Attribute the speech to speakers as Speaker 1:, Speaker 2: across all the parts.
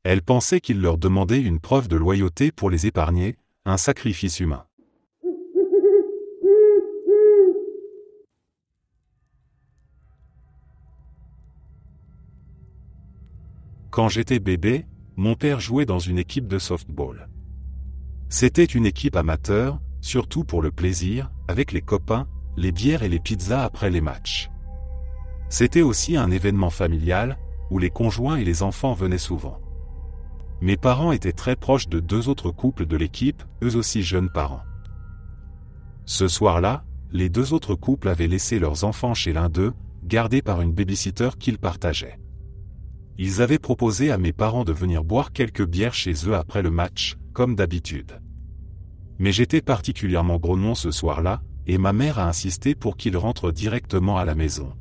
Speaker 1: Elle pensait qu'il leur demandait une preuve de loyauté pour les épargner, un sacrifice humain. Quand j'étais bébé, mon père jouait dans une équipe de softball. C'était une équipe amateur, surtout pour le plaisir, avec les copains, les bières et les pizzas après les matchs. C'était aussi un événement familial, où les conjoints et les enfants venaient souvent. Mes parents étaient très proches de 2 autres couples de l'équipe, eux aussi jeunes parents. Ce soir-là, les 2 autres couples avaient laissé leurs enfants chez l'un d'eux, gardés par une babysitter qu'ils partageaient. Ils avaient proposé à mes parents de venir boire quelques bières chez eux après le match, comme d'habitude. Mais j'étais particulièrement grognon ce soir-là, et ma mère a insisté pour qu'ils rentrent directement à la maison.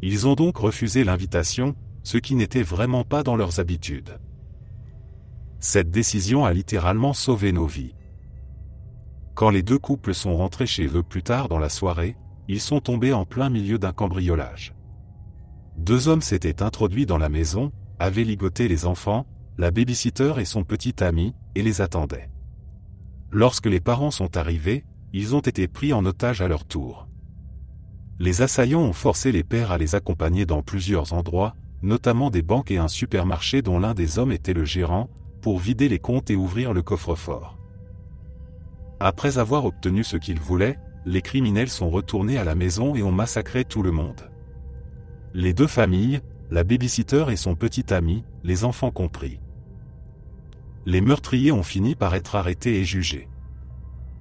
Speaker 1: Ils ont donc refusé l'invitation, ce qui n'était vraiment pas dans leurs habitudes. Cette décision a littéralement sauvé nos vies. Quand les 2 couples sont rentrés chez eux plus tard dans la soirée, ils sont tombés en plein milieu d'un cambriolage. 2 hommes s'étaient introduits dans la maison, avaient ligoté les enfants, la babysitter et son petit ami, et les attendaient. Lorsque les parents sont arrivés, ils ont été pris en otage à leur tour. Les assaillants ont forcé les pères à les accompagner dans plusieurs endroits, notamment des banques et un supermarché dont l'un des hommes était le gérant, pour vider les comptes et ouvrir le coffre-fort. Après avoir obtenu ce qu'ils voulaient, les criminels sont retournés à la maison et ont massacré tout le monde. Les 2 familles, la babysitter et son petit ami, les enfants compris. Les meurtriers ont fini par être arrêtés et jugés.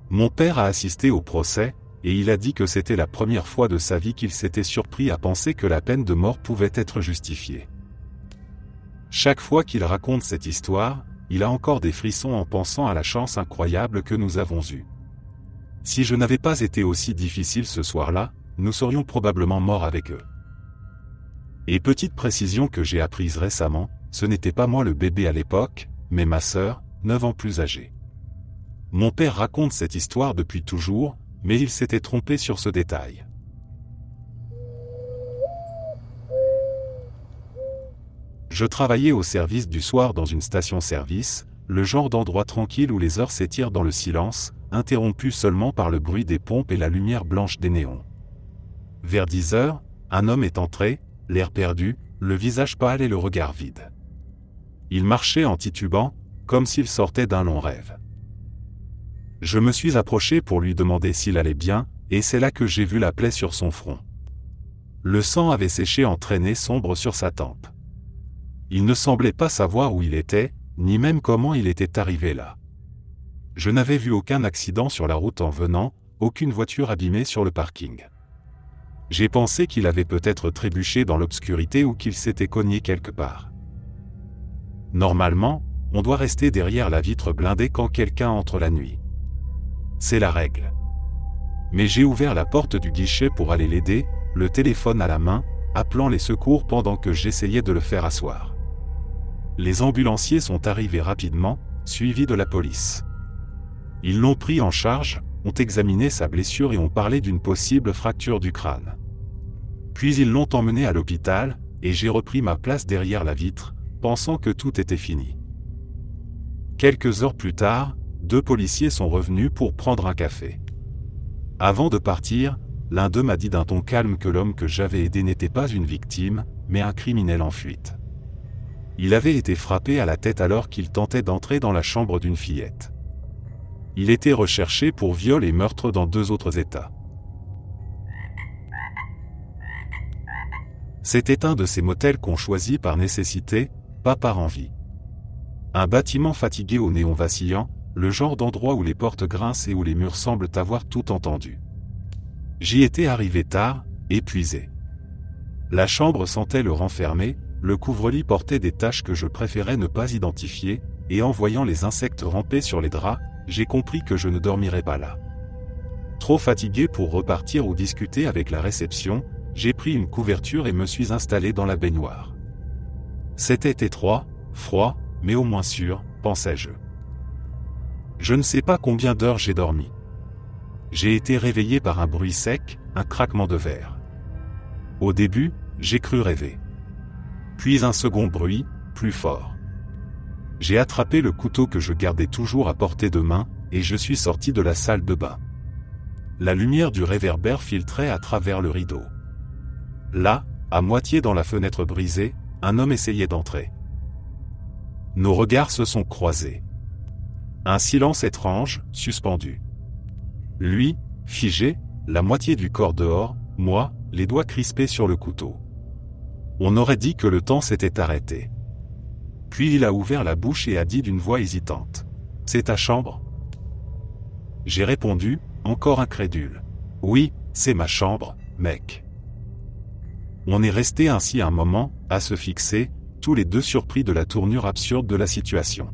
Speaker 1: Mon père a assisté au procès, et il a dit que c'était la première fois de sa vie qu'il s'était surpris à penser que la peine de mort pouvait être justifiée. Chaque fois qu'il raconte cette histoire, il a encore des frissons en pensant à la chance incroyable que nous avons eue. Si je n'avais pas été aussi difficile ce soir-là, nous serions probablement morts avec eux. Et petite précision que j'ai apprise récemment, ce n'était pas moi le bébé à l'époque, mais ma sœur, 9 ans plus âgée. Mon père raconte cette histoire depuis toujours, mais il s'était trompé sur ce détail. Je travaillais au service du soir dans une station-service, le genre d'endroit tranquille où les heures s'étirent dans le silence, interrompues seulement par le bruit des pompes et la lumière blanche des néons. Vers 10 heures, un homme est entré, l'air perdu, le visage pâle et le regard vide. Il marchait en titubant, comme s'il sortait d'un long rêve. Je me suis approché pour lui demander s'il allait bien, et c'est là que j'ai vu la plaie sur son front. Le sang avait séché en traînées sombres sur sa tempe. Il ne semblait pas savoir où il était, ni même comment il était arrivé là. Je n'avais vu aucun accident sur la route en venant, aucune voiture abîmée sur le parking. J'ai pensé qu'il avait peut-être trébuché dans l'obscurité ou qu'il s'était cogné quelque part. Normalement, on doit rester derrière la vitre blindée quand quelqu'un entre la nuit. C'est la règle. Mais j'ai ouvert la porte du guichet pour aller l'aider, le téléphone à la main, appelant les secours pendant que j'essayais de le faire asseoir. Les ambulanciers sont arrivés rapidement, suivis de la police. Ils l'ont pris en charge, ont examiné sa blessure et ont parlé d'une possible fracture du crâne. Puis ils l'ont emmené à l'hôpital, et j'ai repris ma place derrière la vitre, pensant que tout était fini. Quelques heures plus tard, 2 policiers sont revenus pour prendre un café. Avant de partir, l'un d'eux m'a dit d'un ton calme que l'homme que j'avais aidé n'était pas une victime, mais un criminel en fuite. Il avait été frappé à la tête alors qu'il tentait d'entrer dans la chambre d'une fillette. Il était recherché pour viol et meurtre dans 2 autres États. C'était un de ces motels qu'on choisit par nécessité, pas par envie. Un bâtiment fatigué aux néons vacillants, le genre d'endroit où les portes grincent et où les murs semblent avoir tout entendu. J'y étais arrivé tard, épuisé. La chambre sentait le renfermé, le couvre-lit portait des taches que je préférais ne pas identifier, et en voyant les insectes ramper sur les draps, j'ai compris que je ne dormirais pas là. Trop fatigué pour repartir ou discuter avec la réception, j'ai pris une couverture et me suis installé dans la baignoire. C'était étroit, froid, mais au moins sûr, pensais-je. Je ne sais pas combien d'heures j'ai dormi. J'ai été réveillé par un bruit sec, un craquement de verre. Au début, j'ai cru rêver. Puis un second bruit, plus fort. J'ai attrapé le couteau que je gardais toujours à portée de main, et je suis sorti de la salle de bain. La lumière du réverbère filtrait à travers le rideau. Là, à moitié dans la fenêtre brisée, un homme essayait d'entrer. Nos regards se sont croisés. Un silence étrange, suspendu. Lui, figé, la moitié du corps dehors, moi, les doigts crispés sur le couteau. On aurait dit que le temps s'était arrêté. Puis il a ouvert la bouche et a dit d'une voix hésitante. « C'est ta chambre ?» J'ai répondu, encore incrédule. « Oui, c'est ma chambre, mec. » On est resté ainsi un moment, à se fixer, tous les deux surpris de la tournure absurde de la situation.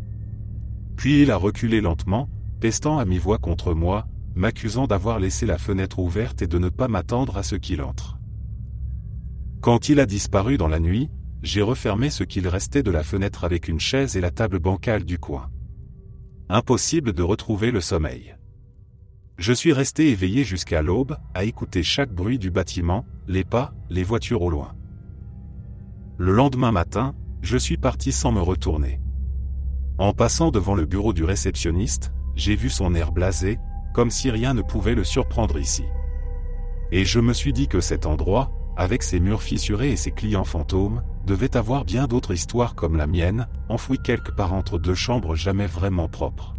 Speaker 1: Puis il a reculé lentement, pestant à mi-voix contre moi, m'accusant d'avoir laissé la fenêtre ouverte et de ne pas m'attendre à ce qu'il entre. Quand il a disparu dans la nuit, j'ai refermé ce qu'il restait de la fenêtre avec une chaise et la table bancale du coin. Impossible de retrouver le sommeil. Je suis resté éveillé jusqu'à l'aube, à écouter chaque bruit du bâtiment, les pas, les voitures au loin. Le lendemain matin, je suis parti sans me retourner. En passant devant le bureau du réceptionniste, j'ai vu son air blasé, comme si rien ne pouvait le surprendre ici. Et je me suis dit que cet endroit, avec ses murs fissurés et ses clients fantômes, devait avoir bien d'autres histoires comme la mienne, enfouies quelque part entre deux chambres jamais vraiment propres.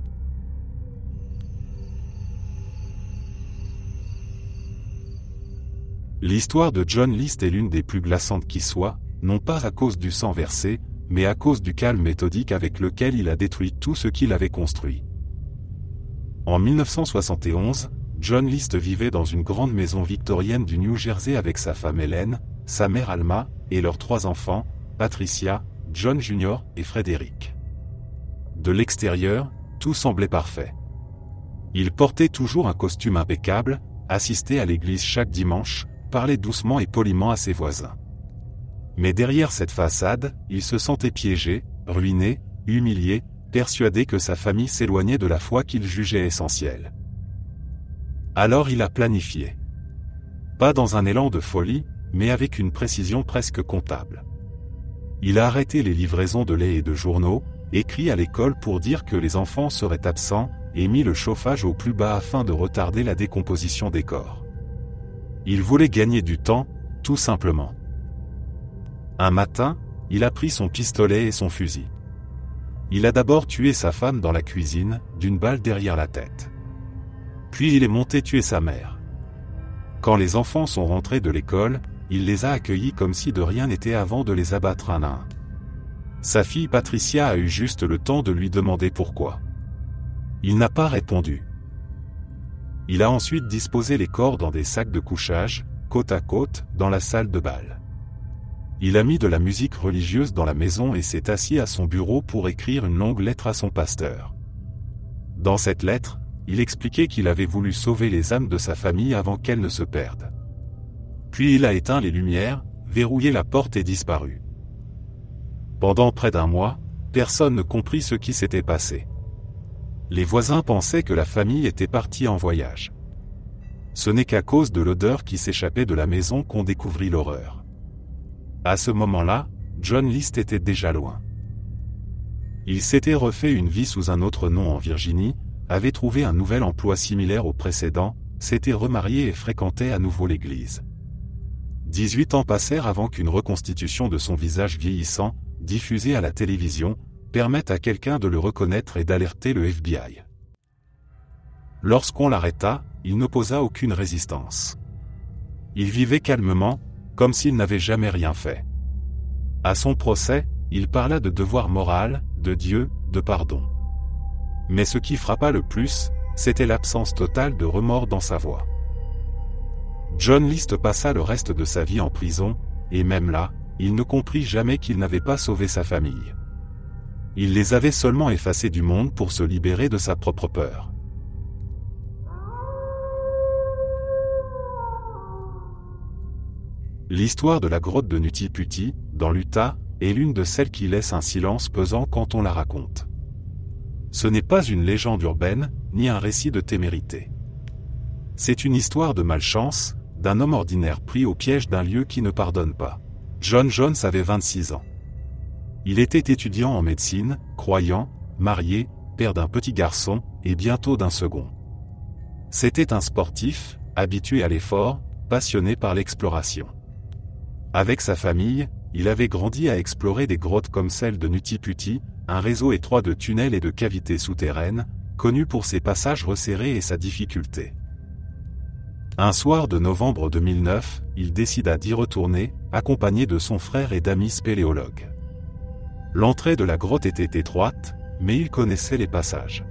Speaker 1: L'histoire de John List est l'une des plus glaçantes qui soit, non pas à cause du sang versé, mais à cause du calme méthodique avec lequel il a détruit tout ce qu'il avait construit. En 1971, John List vivait dans une grande maison victorienne du New Jersey avec sa femme Hélène, sa mère Alma, et leurs 3 enfants, Patricia, John Jr. et Frédéric. De l'extérieur, tout semblait parfait. Il portait toujours un costume impeccable, assistait à l'église chaque dimanche, parlait doucement et poliment à ses voisins. Mais derrière cette façade, il se sentait piégé, ruiné, humilié, persuadé que sa famille s'éloignait de la foi qu'il jugeait essentielle. Alors il a planifié. Pas dans un élan de folie, mais avec une précision presque comptable. Il a arrêté les livraisons de lait et de journaux, écrit à l'école pour dire que les enfants seraient absents, et mis le chauffage au plus bas afin de retarder la décomposition des corps. Il voulait gagner du temps, tout simplement. Un matin, il a pris son pistolet et son fusil. Il a d'abord tué sa femme dans la cuisine, d'une balle derrière la tête. Puis il est monté tuer sa mère. Quand les enfants sont rentrés de l'école, il les a accueillis comme si de rien n'était avant de les abattre un à un. Sa fille Patricia a eu juste le temps de lui demander pourquoi. Il n'a pas répondu. Il a ensuite disposé les corps dans des sacs de couchage, côte à côte, dans la salle de bal. Il a mis de la musique religieuse dans la maison et s'est assis à son bureau pour écrire une longue lettre à son pasteur. Dans cette lettre, il expliquait qu'il avait voulu sauver les âmes de sa famille avant qu'elles ne se perdent. Puis il a éteint les lumières, verrouillé la porte et disparu. Pendant près d'1 mois, personne ne comprit ce qui s'était passé. Les voisins pensaient que la famille était partie en voyage. Ce n'est qu'à cause de l'odeur qui s'échappait de la maison qu'on découvrit l'horreur. À ce moment-là, John List était déjà loin. Il s'était refait une vie sous un autre nom en Virginie, avait trouvé un nouvel emploi similaire au précédent, s'était remarié et fréquentait à nouveau l'église. 18 ans passèrent avant qu'une reconstitution de son visage vieillissant, diffusée à la télévision, permette à quelqu'un de le reconnaître et d'alerter le FBI. Lorsqu'on l'arrêta, il n'opposa aucune résistance. Il vivait calmement, comme s'il n'avait jamais rien fait. À son procès, il parla de devoir moral, de Dieu, de pardon. Mais ce qui frappa le plus, c'était l'absence totale de remords dans sa voix. John List passa le reste de sa vie en prison, et même là, il ne comprit jamais qu'il n'avait pas sauvé sa famille. Il les avait seulement effacés du monde pour se libérer de sa propre peur. L'histoire de la grotte de Nuti Puti, dans l'Utah, est l'une de celles qui laisse un silence pesant quand on la raconte. Ce n'est pas une légende urbaine, ni un récit de témérité. C'est une histoire de malchance, d'un homme ordinaire pris au piège d'un lieu qui ne pardonne pas. John Jones avait 26 ans. Il était étudiant en médecine, croyant, marié, père d'un petit garçon, et bientôt d'un second. C'était un sportif, habitué à l'effort, passionné par l'exploration. Avec sa famille, il avait grandi à explorer des grottes comme celle de Nutiputi, un réseau étroit de tunnels et de cavités souterraines, connu pour ses passages resserrés et sa difficulté. Un soir de novembre 2009, il décida d'y retourner, accompagné de son frère et d'amis spéléologues. L'entrée de la grotte était étroite, mais il connaissait les passages.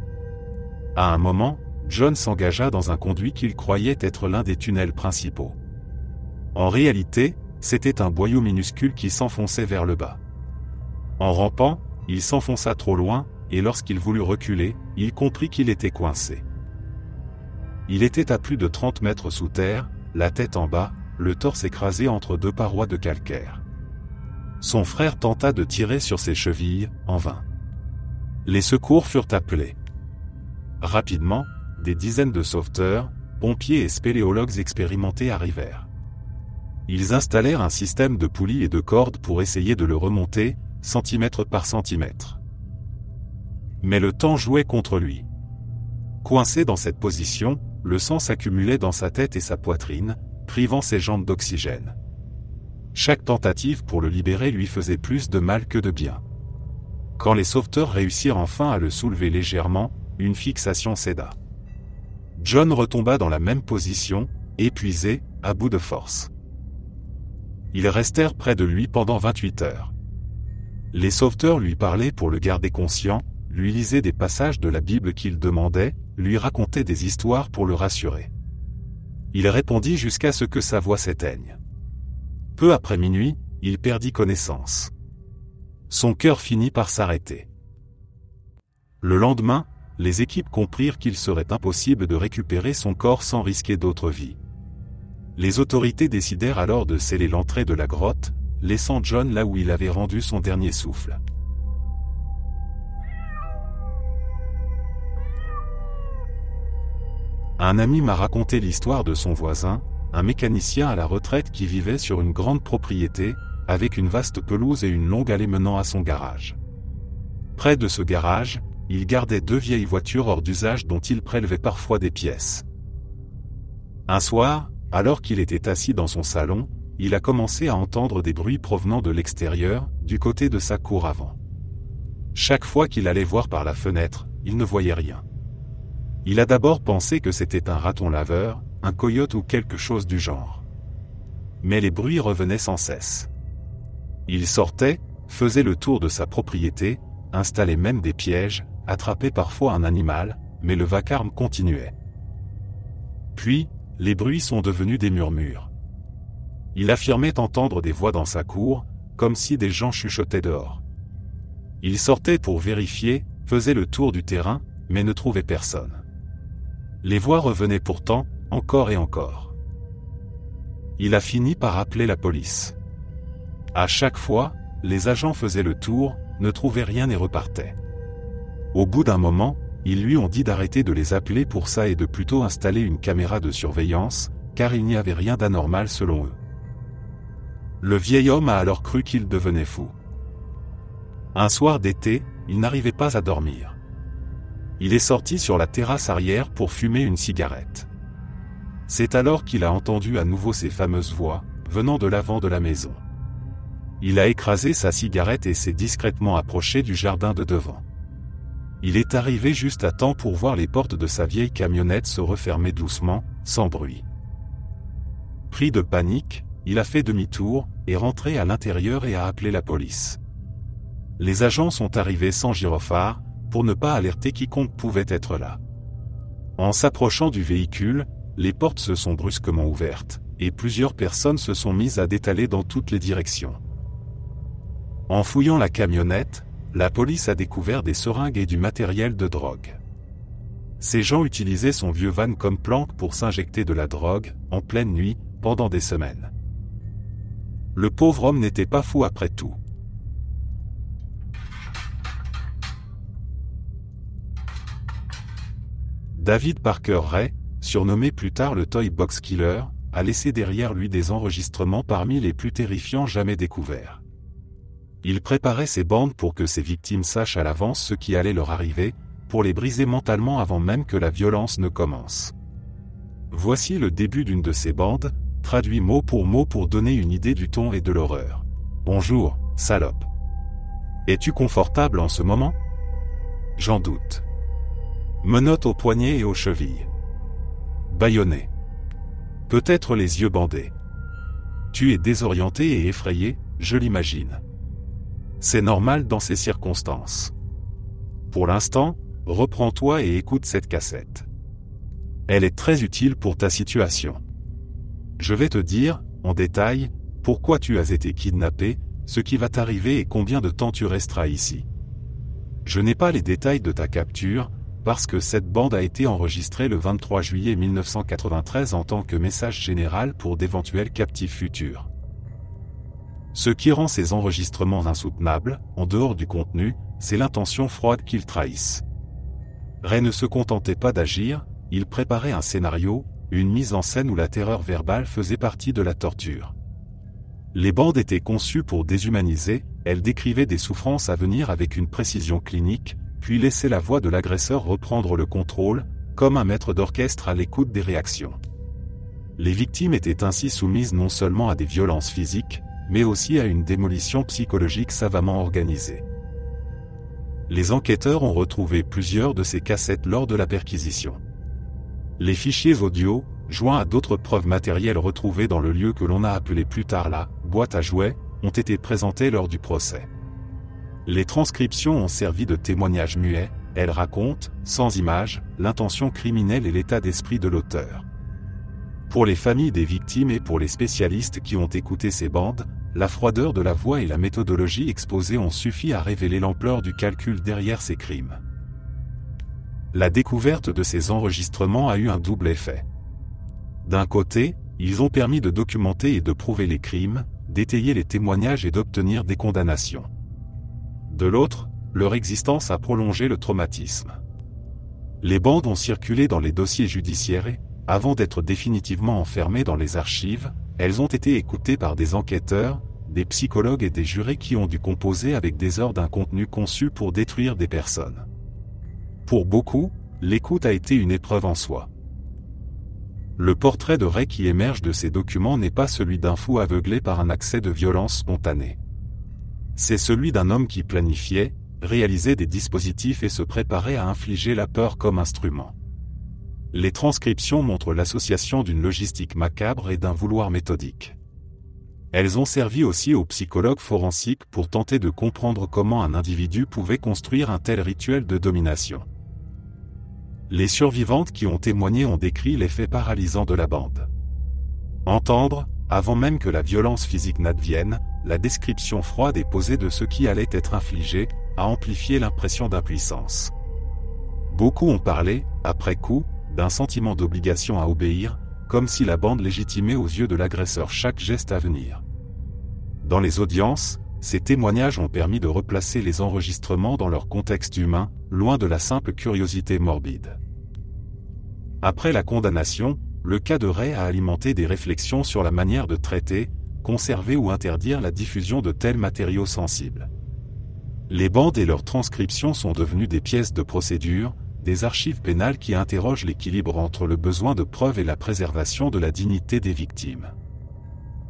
Speaker 1: À un moment, John s'engagea dans un conduit qu'il croyait être l'un des tunnels principaux. En réalité, c'était un boyau minuscule qui s'enfonçait vers le bas. En rampant, il s'enfonça trop loin, et lorsqu'il voulut reculer, il comprit qu'il était coincé. Il était à plus de 30 mètres sous terre, la tête en bas, le torse écrasé entre deux parois de calcaire. Son frère tenta de tirer sur ses chevilles, en vain. Les secours furent appelés. Rapidement, des dizaines de sauveteurs, pompiers et spéléologues expérimentés arrivèrent. Ils installèrent un système de poulies et de cordes pour essayer de le remonter, centimètre par centimètre. Mais le temps jouait contre lui. Coincé dans cette position, le sang s'accumulait dans sa tête et sa poitrine, privant ses jambes d'oxygène. Chaque tentative pour le libérer lui faisait plus de mal que de bien. Quand les sauveteurs réussirent enfin à le soulever légèrement, une fixation céda. John retomba dans la même position, épuisé, à bout de force. Ils restèrent près de lui pendant 28 heures. Les sauveteurs lui parlaient pour le garder conscient, lui lisaient des passages de la Bible qu'il demandait, lui racontaient des histoires pour le rassurer. Il répondit jusqu'à ce que sa voix s'éteigne. Peu après minuit, il perdit connaissance. Son cœur finit par s'arrêter. Le lendemain, les équipes comprirent qu'il serait impossible de récupérer son corps sans risquer d'autres vies. Les autorités décidèrent alors de sceller l'entrée de la grotte, laissant John là où il avait rendu son dernier souffle. Un ami m'a raconté l'histoire de son voisin, un mécanicien à la retraite qui vivait sur une grande propriété, avec une vaste pelouse et une longue allée menant à son garage. Près de ce garage, il gardait 2 vieilles voitures hors d'usage dont il prélevait parfois des pièces. Un soir, alors qu'il était assis dans son salon, il a commencé à entendre des bruits provenant de l'extérieur, du côté de sa cour avant. Chaque fois qu'il allait voir par la fenêtre, il ne voyait rien. Il a d'abord pensé que c'était un raton laveur, un coyote ou quelque chose du genre. Mais les bruits revenaient sans cesse. Il sortait, faisait le tour de sa propriété, installait même des pièges, attrapait parfois un animal, mais le vacarme continuait. Puis, les bruits sont devenus des murmures. Il affirmait entendre des voix dans sa cour, comme si des gens chuchotaient dehors. Il sortait pour vérifier, faisait le tour du terrain, mais ne trouvait personne. Les voix revenaient pourtant, encore et encore. Il a fini par appeler la police. À chaque fois, les agents faisaient le tour, ne trouvaient rien et repartaient. Au bout d'un moment, ils lui ont dit d'arrêter de les appeler pour ça et de plutôt installer une caméra de surveillance, car il n'y avait rien d'anormal selon eux. Le vieil homme a alors cru qu'il devenait fou. Un soir d'été, il n'arrivait pas à dormir. Il est sorti sur la terrasse arrière pour fumer une cigarette. C'est alors qu'il a entendu à nouveau ces fameuses voix, venant de l'avant de la maison. Il a écrasé sa cigarette et s'est discrètement approché du jardin de devant. Il est arrivé juste à temps pour voir les portes de sa vieille camionnette se refermer doucement, sans bruit. Pris de panique, il a fait demi-tour, est rentré à l'intérieur et a appelé la police. Les agents sont arrivés sans gyrophare, pour ne pas alerter quiconque pouvait être là. En s'approchant du véhicule, les portes se sont brusquement ouvertes, et plusieurs personnes se sont mises à détaler dans toutes les directions. En fouillant la camionnette, la police a découvert des seringues et du matériel de drogue. Ces gens utilisaient son vieux van comme planque pour s'injecter de la drogue, en pleine nuit, pendant des semaines. Le pauvre homme n'était pas fou après tout. David Parker Ray, surnommé plus tard le Toy Box Killer, a laissé derrière lui des enregistrements parmi les plus terrifiants jamais découverts. Il préparait ces bandes pour que ses victimes sachent à l'avance ce qui allait leur arriver, pour les briser mentalement avant même que la violence ne commence. Voici le début d'une de ces bandes, traduit mot pour donner une idée du ton et de l'horreur. Bonjour, salope. Es-tu confortable en ce moment? J'en doute. Menottes aux poignets et aux chevilles. Bâillonné. Peut-être les yeux bandés. Tu es désorienté et effrayé, je l'imagine. C'est normal dans ces circonstances. Pour l'instant, reprends-toi et écoute cette cassette. Elle est très utile pour ta situation. Je vais te dire, en détail, pourquoi tu as été kidnappé, ce qui va t'arriver et combien de temps tu resteras ici. Je n'ai pas les détails de ta capture, parce que cette bande a été enregistrée le 23 juillet 1993 en tant que message général pour d'éventuels captifs futurs. Ce qui rend ces enregistrements insoutenables, en dehors du contenu, c'est l'intention froide qu'ils trahissent. Ray ne se contentait pas d'agir, il préparait un scénario, une mise en scène où la terreur verbale faisait partie de la torture. Les bandes étaient conçues pour déshumaniser, elles décrivaient des souffrances à venir avec une précision clinique, puis laissaient la voix de l'agresseur reprendre le contrôle, comme un maître d'orchestre à l'écoute des réactions. Les victimes étaient ainsi soumises non seulement à des violences physiques, mais aussi à une démolition psychologique savamment organisée. Les enquêteurs ont retrouvé plusieurs de ces cassettes lors de la perquisition. Les fichiers audio, joints à d'autres preuves matérielles retrouvées dans le lieu que l'on a appelé plus tard la « boîte à jouets », ont été présentés lors du procès. Les transcriptions ont servi de témoignages muets, elles racontent, sans images, l'intention criminelle et l'état d'esprit de l'auteur. Pour les familles des victimes et pour les spécialistes qui ont écouté ces bandes, la froideur de la voix et la méthodologie exposée ont suffi à révéler l'ampleur du calcul derrière ces crimes. La découverte de ces enregistrements a eu un double effet. D'un côté, ils ont permis de documenter et de prouver les crimes, d'étayer les témoignages et d'obtenir des condamnations. De l'autre, leur existence a prolongé le traumatisme. Les bandes ont circulé dans les dossiers judiciaires et, avant d'être définitivement enfermées dans les archives, elles ont été écoutées par des enquêteurs, des psychologues et des jurés qui ont dû composer avec des heures d'un contenu conçu pour détruire des personnes. Pour beaucoup, l'écoute a été une épreuve en soi. Le portrait de Ray qui émerge de ces documents n'est pas celui d'un fou aveuglé par un accès de violence spontanée. C'est celui d'un homme qui planifiait, réalisait des dispositifs et se préparait à infliger la peur comme instrument. Les transcriptions montrent l'association d'une logistique macabre et d'un vouloir méthodique. Elles ont servi aussi aux psychologues forensiques pour tenter de comprendre comment un individu pouvait construire un tel rituel de domination. Les survivantes qui ont témoigné ont décrit l'effet paralysant de la bande. Entendre, avant même que la violence physique n'advienne, la description froide et posée de ce qui allait être infligé, a amplifié l'impression d'impuissance. Beaucoup ont parlé, après coup, d'un sentiment d'obligation à obéir, comme si la bande légitimait aux yeux de l'agresseur chaque geste à venir. Dans les audiences, ces témoignages ont permis de replacer les enregistrements dans leur contexte humain, loin de la simple curiosité morbide. Après la condamnation, le cas de Ray a alimenté des réflexions sur la manière de traiter, conserver ou interdire la diffusion de tels matériaux sensibles. Les bandes et leurs transcriptions sont devenues des pièces de procédure, des archives pénales qui interrogent l'équilibre entre le besoin de preuve et la préservation de la dignité des victimes.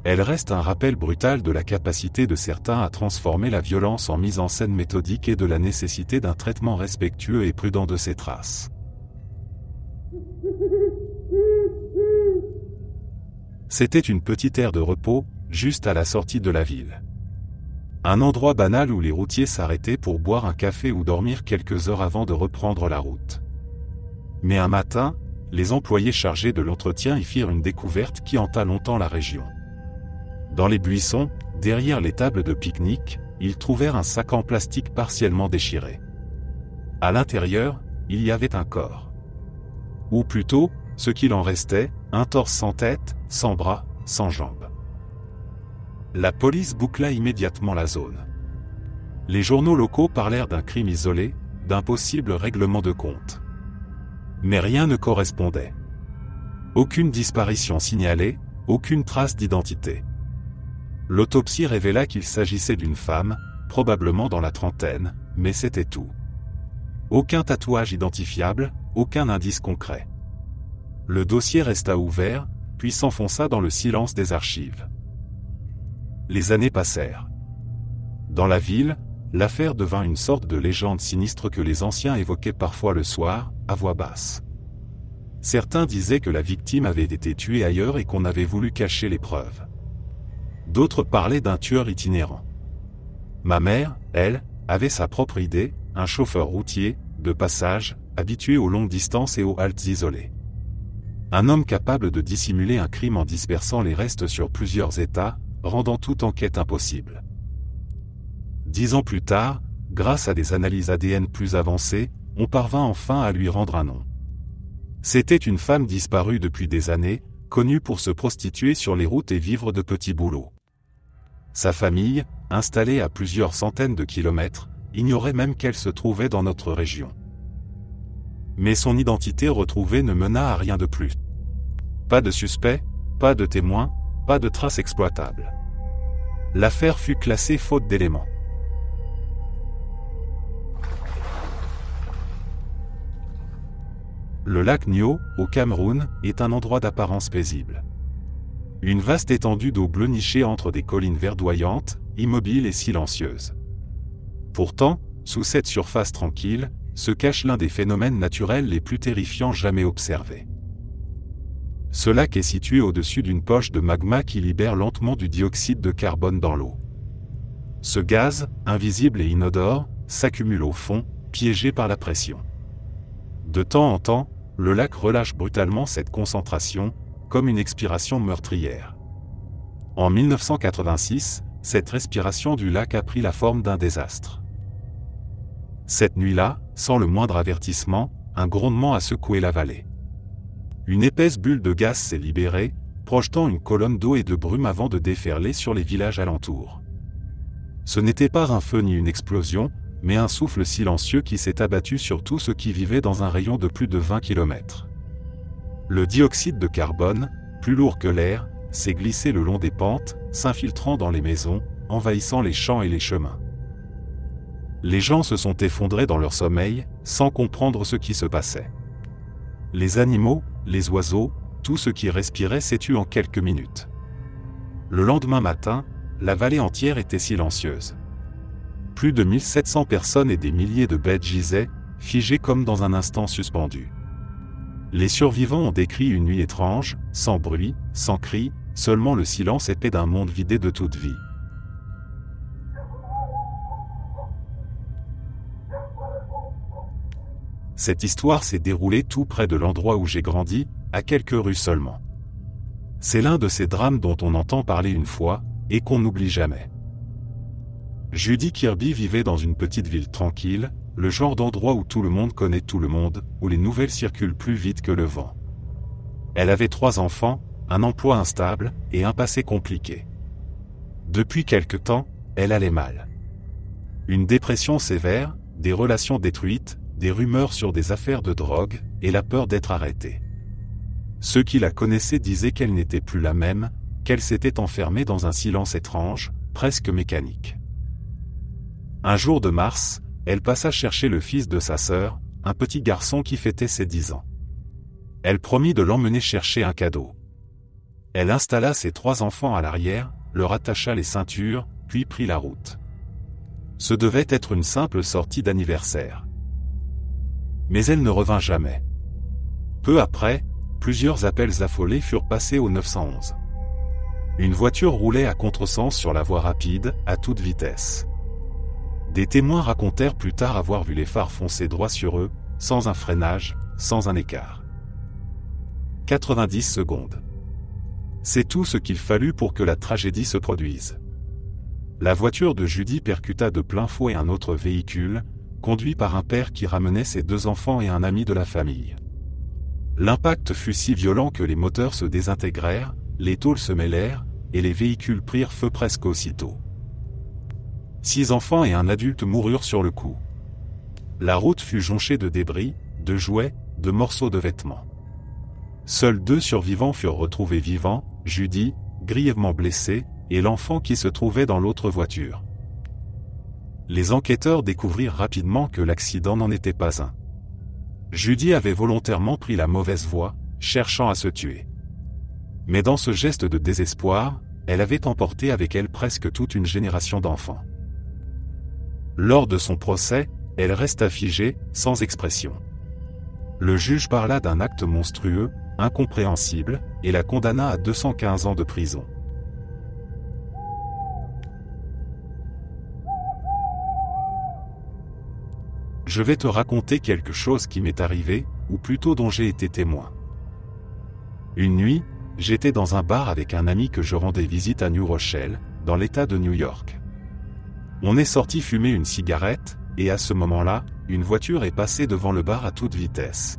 Speaker 1: Elles restent un rappel brutal de la capacité de certains à transformer la violence en mise en scène méthodique et de la nécessité d'un traitement respectueux et prudent de ces traces. C'était une petite aire de repos, juste à la sortie de la ville. Un endroit banal où les routiers s'arrêtaient pour boire un café ou dormir quelques heures avant de reprendre la route. Mais un matin, les employés chargés de l'entretien y firent une découverte qui hanta longtemps la région. Dans les buissons, derrière les tables de pique-nique, ils trouvèrent un sac en plastique partiellement déchiré. À l'intérieur, il y avait un corps. Ou plutôt, ce qu'il en restait, un torse sans tête, sans bras, sans jambes. La police boucla immédiatement la zone. Les journaux locaux parlèrent d'un crime isolé, d'un possible règlement de compte. Mais rien ne correspondait. Aucune disparition signalée, aucune trace d'identité. L'autopsie révéla qu'il s'agissait d'une femme, probablement dans la trentaine, mais c'était tout. Aucun tatouage identifiable, aucun indice concret. Le dossier resta ouvert, puis s'enfonça dans le silence des archives. Les années passèrent. Dans la ville, l'affaire devint une sorte de légende sinistre que les anciens évoquaient parfois le soir, à voix basse. Certains disaient que la victime avait été tuée ailleurs et qu'on avait voulu cacher les preuves. D'autres parlaient d'un tueur itinérant. Ma mère, elle, avait sa propre idée, un chauffeur routier, de passage, habitué aux longues distances et aux haltes isolées. Un homme capable de dissimuler un crime en dispersant les restes sur plusieurs États, rendant toute enquête impossible. 10 ans plus tard, grâce à des analyses ADN plus avancées, on parvint enfin à lui rendre un nom. C'était une femme disparue depuis des années, connue pour se prostituer sur les routes et vivre de petits boulots. Sa famille, installée à plusieurs centaines de kilomètres, ignorait même qu'elle se trouvait dans notre région. Mais son identité retrouvée ne mena à rien de plus. Pas de suspect, pas de témoin, pas de traces exploitables. L'affaire fut classée faute d'éléments. Le lac Nyo, au Cameroun, est un endroit d'apparence paisible. Une vaste étendue d'eau bleue nichée entre des collines verdoyantes, immobiles et silencieuses. Pourtant, sous cette surface tranquille, se cache l'un des phénomènes naturels les plus terrifiants jamais observés. Ce lac est situé au-dessus d'une poche de magma qui libère lentement du dioxyde de carbone dans l'eau. Ce gaz, invisible et inodore, s'accumule au fond, piégé par la pression. De temps en temps, le lac relâche brutalement cette concentration, comme une expiration meurtrière. En 1986, cette respiration du lac a pris la forme d'un désastre. Cette nuit-là, sans le moindre avertissement, un grondement a secoué la vallée. Une épaisse bulle de gaz s'est libérée, projetant une colonne d'eau et de brume avant de déferler sur les villages alentours. Ce n'était pas un feu ni une explosion, mais un souffle silencieux qui s'est abattu sur tout ce qui vivait dans un rayon de plus de 20 km. Le dioxyde de carbone, plus lourd que l'air, s'est glissé le long des pentes, s'infiltrant dans les maisons, envahissant les champs et les chemins. Les gens se sont effondrés dans leur sommeil, sans comprendre ce qui se passait. Les animaux, les oiseaux, tout ce qui respirait s'est tu en quelques minutes. Le lendemain matin, la vallée entière était silencieuse. Plus de 1700 personnes et des milliers de bêtes gisaient, figées comme dans un instant suspendu. Les survivants ont décrit une nuit étrange, sans bruit, sans cri, seulement le silence épais d'un monde vidé de toute vie. Cette histoire s'est déroulée tout près de l'endroit où j'ai grandi, à quelques rues seulement. C'est l'un de ces drames dont on entend parler une fois, et qu'on n'oublie jamais. Judy Kirby vivait dans une petite ville tranquille, le genre d'endroit où tout le monde connaît tout le monde, où les nouvelles circulent plus vite que le vent. Elle avait 3 enfants, un emploi instable, et un passé compliqué. Depuis quelque temps, elle allait mal. Une dépression sévère, des relations détruites, des rumeurs sur des affaires de drogue, et la peur d'être arrêtée. Ceux qui la connaissaient disaient qu'elle n'était plus la même, qu'elle s'était enfermée dans un silence étrange, presque mécanique. Un jour de mars, elle passa chercher le fils de sa sœur, un petit garçon qui fêtait ses 10 ans. Elle promit de l'emmener chercher un cadeau. Elle installa ses 3 enfants à l'arrière, leur attacha les ceintures, puis prit la route. Ce devait être une simple sortie d'anniversaire. Mais elle ne revint jamais. Peu après, plusieurs appels affolés furent passés au 911. Une voiture roulait à contresens sur la voie rapide, à toute vitesse. Des témoins racontèrent plus tard avoir vu les phares foncer droit sur eux, sans un freinage, sans un écart. 90 secondes. C'est tout ce qu'il fallut pour que la tragédie se produise. La voiture de Judy percuta de plein fouet un autre véhicule, conduit par un père qui ramenait ses 2 enfants et un ami de la famille. L'impact fut si violent que les moteurs se désintégrèrent, les tôles se mêlèrent, et les véhicules prirent feu presque aussitôt. 6 enfants et un adulte moururent sur le coup. La route fut jonchée de débris, de jouets, de morceaux de vêtements. Seuls 2 survivants furent retrouvés vivants, Judy, grièvement blessée, et l'enfant qui se trouvait dans l'autre voiture. Les enquêteurs découvrirent rapidement que l'accident n'en était pas un. Judy avait volontairement pris la mauvaise voie, cherchant à se tuer. Mais dans ce geste de désespoir, elle avait emporté avec elle presque toute une génération d'enfants. Lors de son procès, elle resta figée, sans expression. Le juge parla d'un acte monstrueux, incompréhensible, et la condamna à 215 ans de prison. Je vais te raconter quelque chose qui m'est arrivé, ou plutôt dont j'ai été témoin. Une nuit, j'étais dans un bar avec un ami que je rendais visite à New Rochelle, dans l'État de New York. On est sorti fumer une cigarette, et à ce moment-là, une voiture est passée devant le bar à toute vitesse.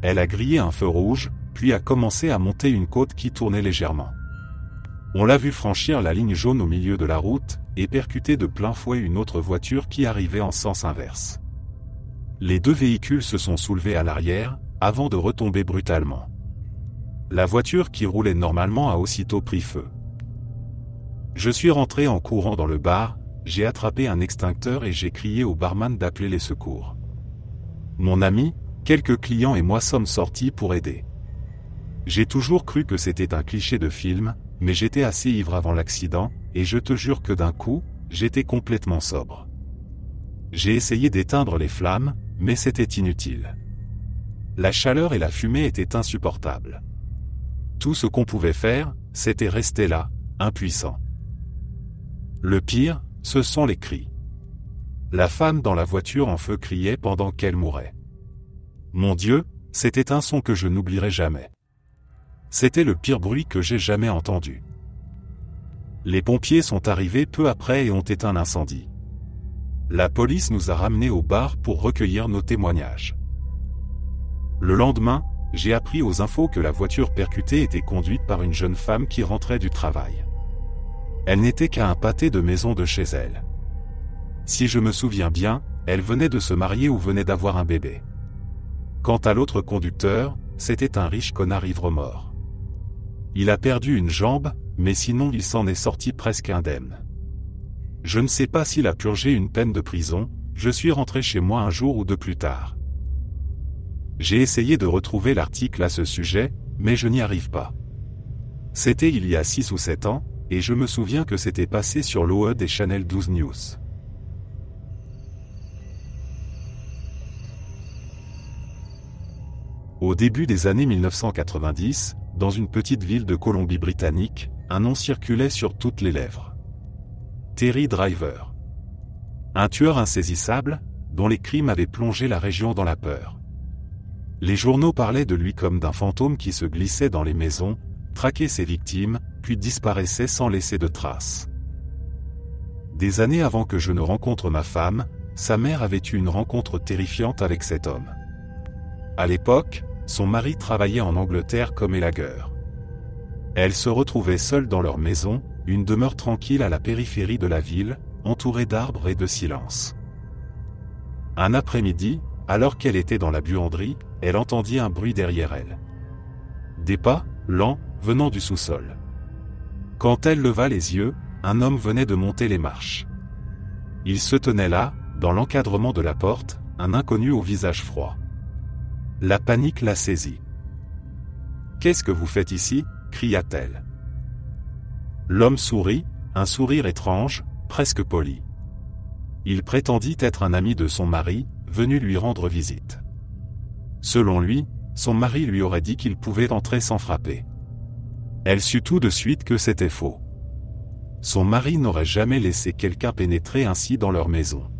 Speaker 1: Elle a grillé un feu rouge, puis a commencé à monter une côte qui tournait légèrement. On l'a vu franchir la ligne jaune au milieu de la route, et percuter de plein fouet une autre voiture qui arrivait en sens inverse. Les deux véhicules se sont soulevés à l'arrière, avant de retomber brutalement. La voiture qui roulait normalement a aussitôt pris feu. Je suis rentré en courant dans le bar, j'ai attrapé un extincteur et j'ai crié au barman d'appeler les secours. Mon ami, quelques clients et moi sommes sortis pour aider. J'ai toujours cru que c'était un cliché de film, mais j'étais assez ivre avant l'accident, et je te jure que d'un coup, j'étais complètement sobre. J'ai essayé d'éteindre les flammes, mais c'était inutile. La chaleur et la fumée étaient insupportables. Tout ce qu'on pouvait faire, c'était rester là, impuissant. Le pire, ce sont les cris. La femme dans la voiture en feu criait pendant qu'elle mourait. Mon Dieu, c'était un son que je n'oublierai jamais. C'était le pire bruit que j'ai jamais entendu. Les pompiers sont arrivés peu après et ont éteint l'incendie. La police nous a ramenés au bar pour recueillir nos témoignages. Le lendemain, j'ai appris aux infos que la voiture percutée était conduite par une jeune femme qui rentrait du travail. Elle n'était qu'à un pâté de maison de chez elle. Si je me souviens bien, elle venait de se marier ou venait d'avoir un bébé. Quant à l'autre conducteur, c'était un riche connard ivre-mort. Il a perdu une jambe, mais sinon il s'en est sorti presque indemne. Je ne sais pas s'il a purgé une peine de prison, je suis rentré chez moi un jour ou deux plus tard. J'ai essayé de retrouver l'article à ce sujet, mais je n'y arrive pas. C'était il y a 6 ou 7 ans, et je me souviens que c'était passé sur l'OE des Channel 12 News. Au début des années 1990, dans une petite ville de Colombie-Britannique, un nom circulait sur toutes les lèvres. Terry Driver. Un tueur insaisissable, dont les crimes avaient plongé la région dans la peur. Les journaux parlaient de lui comme d'un fantôme qui se glissait dans les maisons, traquait ses victimes, puis disparaissait sans laisser de traces. Des années avant que je ne rencontre ma femme, sa mère avait eu une rencontre terrifiante avec cet homme. À l'époque, son mari travaillait en Angleterre comme élagueur. Elle se retrouvait seule dans leur maison, une demeure tranquille à la périphérie de la ville, entourée d'arbres et de silence. Un après-midi, alors qu'elle était dans la buanderie, elle entendit un bruit derrière elle. Des pas, lents, venant du sous-sol. Quand elle leva les yeux, un homme venait de monter les marches. Il se tenait là, dans l'encadrement de la porte, un inconnu au visage froid. La panique la saisit. « Qu'est-ce que vous faites ici » cria-t-elle. L'homme sourit, un sourire étrange, presque poli. Il prétendit être un ami de son mari, venu lui rendre visite. Selon lui, son mari lui aurait dit qu'il pouvait entrer sans frapper. Elle sut tout de suite que c'était faux. Son mari n'aurait jamais laissé quelqu'un pénétrer ainsi dans leur maison.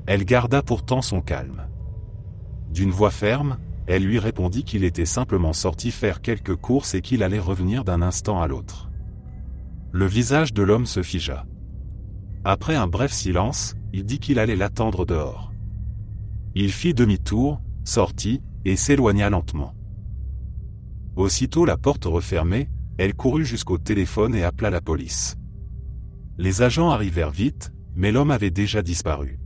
Speaker 1: Elle garda pourtant son calme. D'une voix ferme, elle lui répondit qu'il était simplement sorti faire quelques courses et qu'il allait revenir d'un instant à l'autre. Le visage de l'homme se figea. Après un bref silence, il dit qu'il allait l'attendre dehors. Il fit demi-tour, sortit, et s'éloigna lentement. Aussitôt la porte refermée, elle courut jusqu'au téléphone et appela la police. Les agents arrivèrent vite, mais l'homme avait déjà disparu.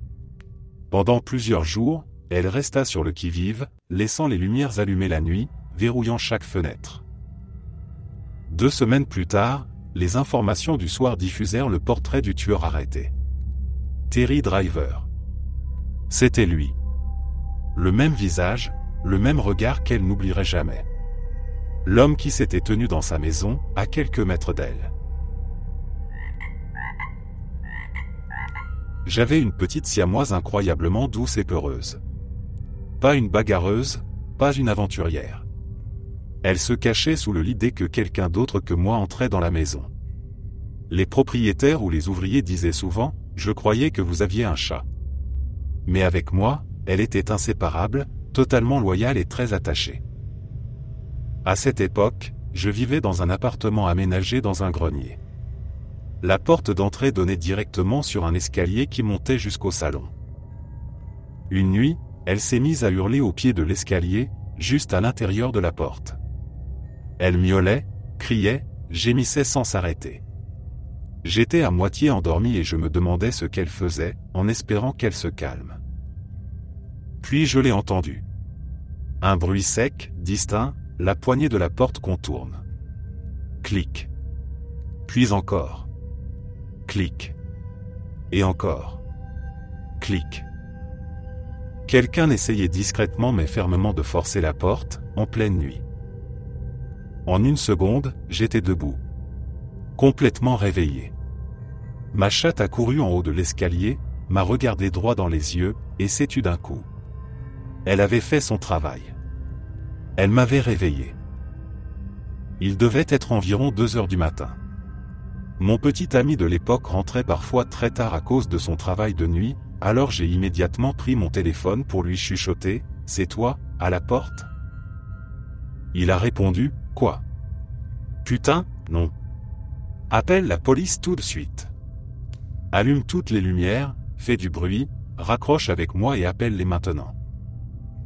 Speaker 1: Pendant plusieurs jours, elle resta sur le qui-vive, laissant les lumières allumées la nuit, verrouillant chaque fenêtre. 2 semaines plus tard, les informations du soir diffusèrent le portrait du tueur arrêté. Terry Driver. C'était lui. Le même visage, le même regard qu'elle n'oublierait jamais. L'homme qui s'était tenu dans sa maison, à quelques mètres d'elle. J'avais une petite siamoise incroyablement douce et peureuse. Pas une bagarreuse, pas une aventurière. Elle se cachait sous le lit dès que quelqu'un d'autre que moi entrait dans la maison. Les propriétaires ou les ouvriers disaient souvent « Je croyais que vous aviez un chat ». Mais avec moi, elle était inséparable, totalement loyale et très attachée. À cette époque, je vivais dans un appartement aménagé dans un grenier. La porte d'entrée donnait directement sur un escalier qui montait jusqu'au salon. Une nuit, elle s'est mise à hurler au pied de l'escalier, juste à l'intérieur de la porte. Elle miaulait, criait, gémissait sans s'arrêter. J'étais à moitié endormi et je me demandais ce qu'elle faisait, en espérant qu'elle se calme. Puis je l'ai entendue. Un bruit sec, distinct, la poignée de la porte contourne. Clic. Puis encore. Clic. Et encore. Clic. Quelqu'un essayait discrètement mais fermement de forcer la porte, en pleine nuit. En une seconde, j'étais debout. Complètement réveillé. Ma chatte a couru en haut de l'escalier, m'a regardé droit dans les yeux, et s'est tue d'un coup. Elle avait fait son travail. Elle m'avait réveillé. Il devait être environ 2 heures du matin. Mon petit ami de l'époque rentrait parfois très tard à cause de son travail de nuit, alors j'ai immédiatement pris mon téléphone pour lui chuchoter « C'est toi, à la porte ?» Il a répondu « Quoi ? Putain, non. Appelle la police tout de suite. Allume toutes les lumières, fais du bruit, raccroche avec moi et appelle-les maintenant.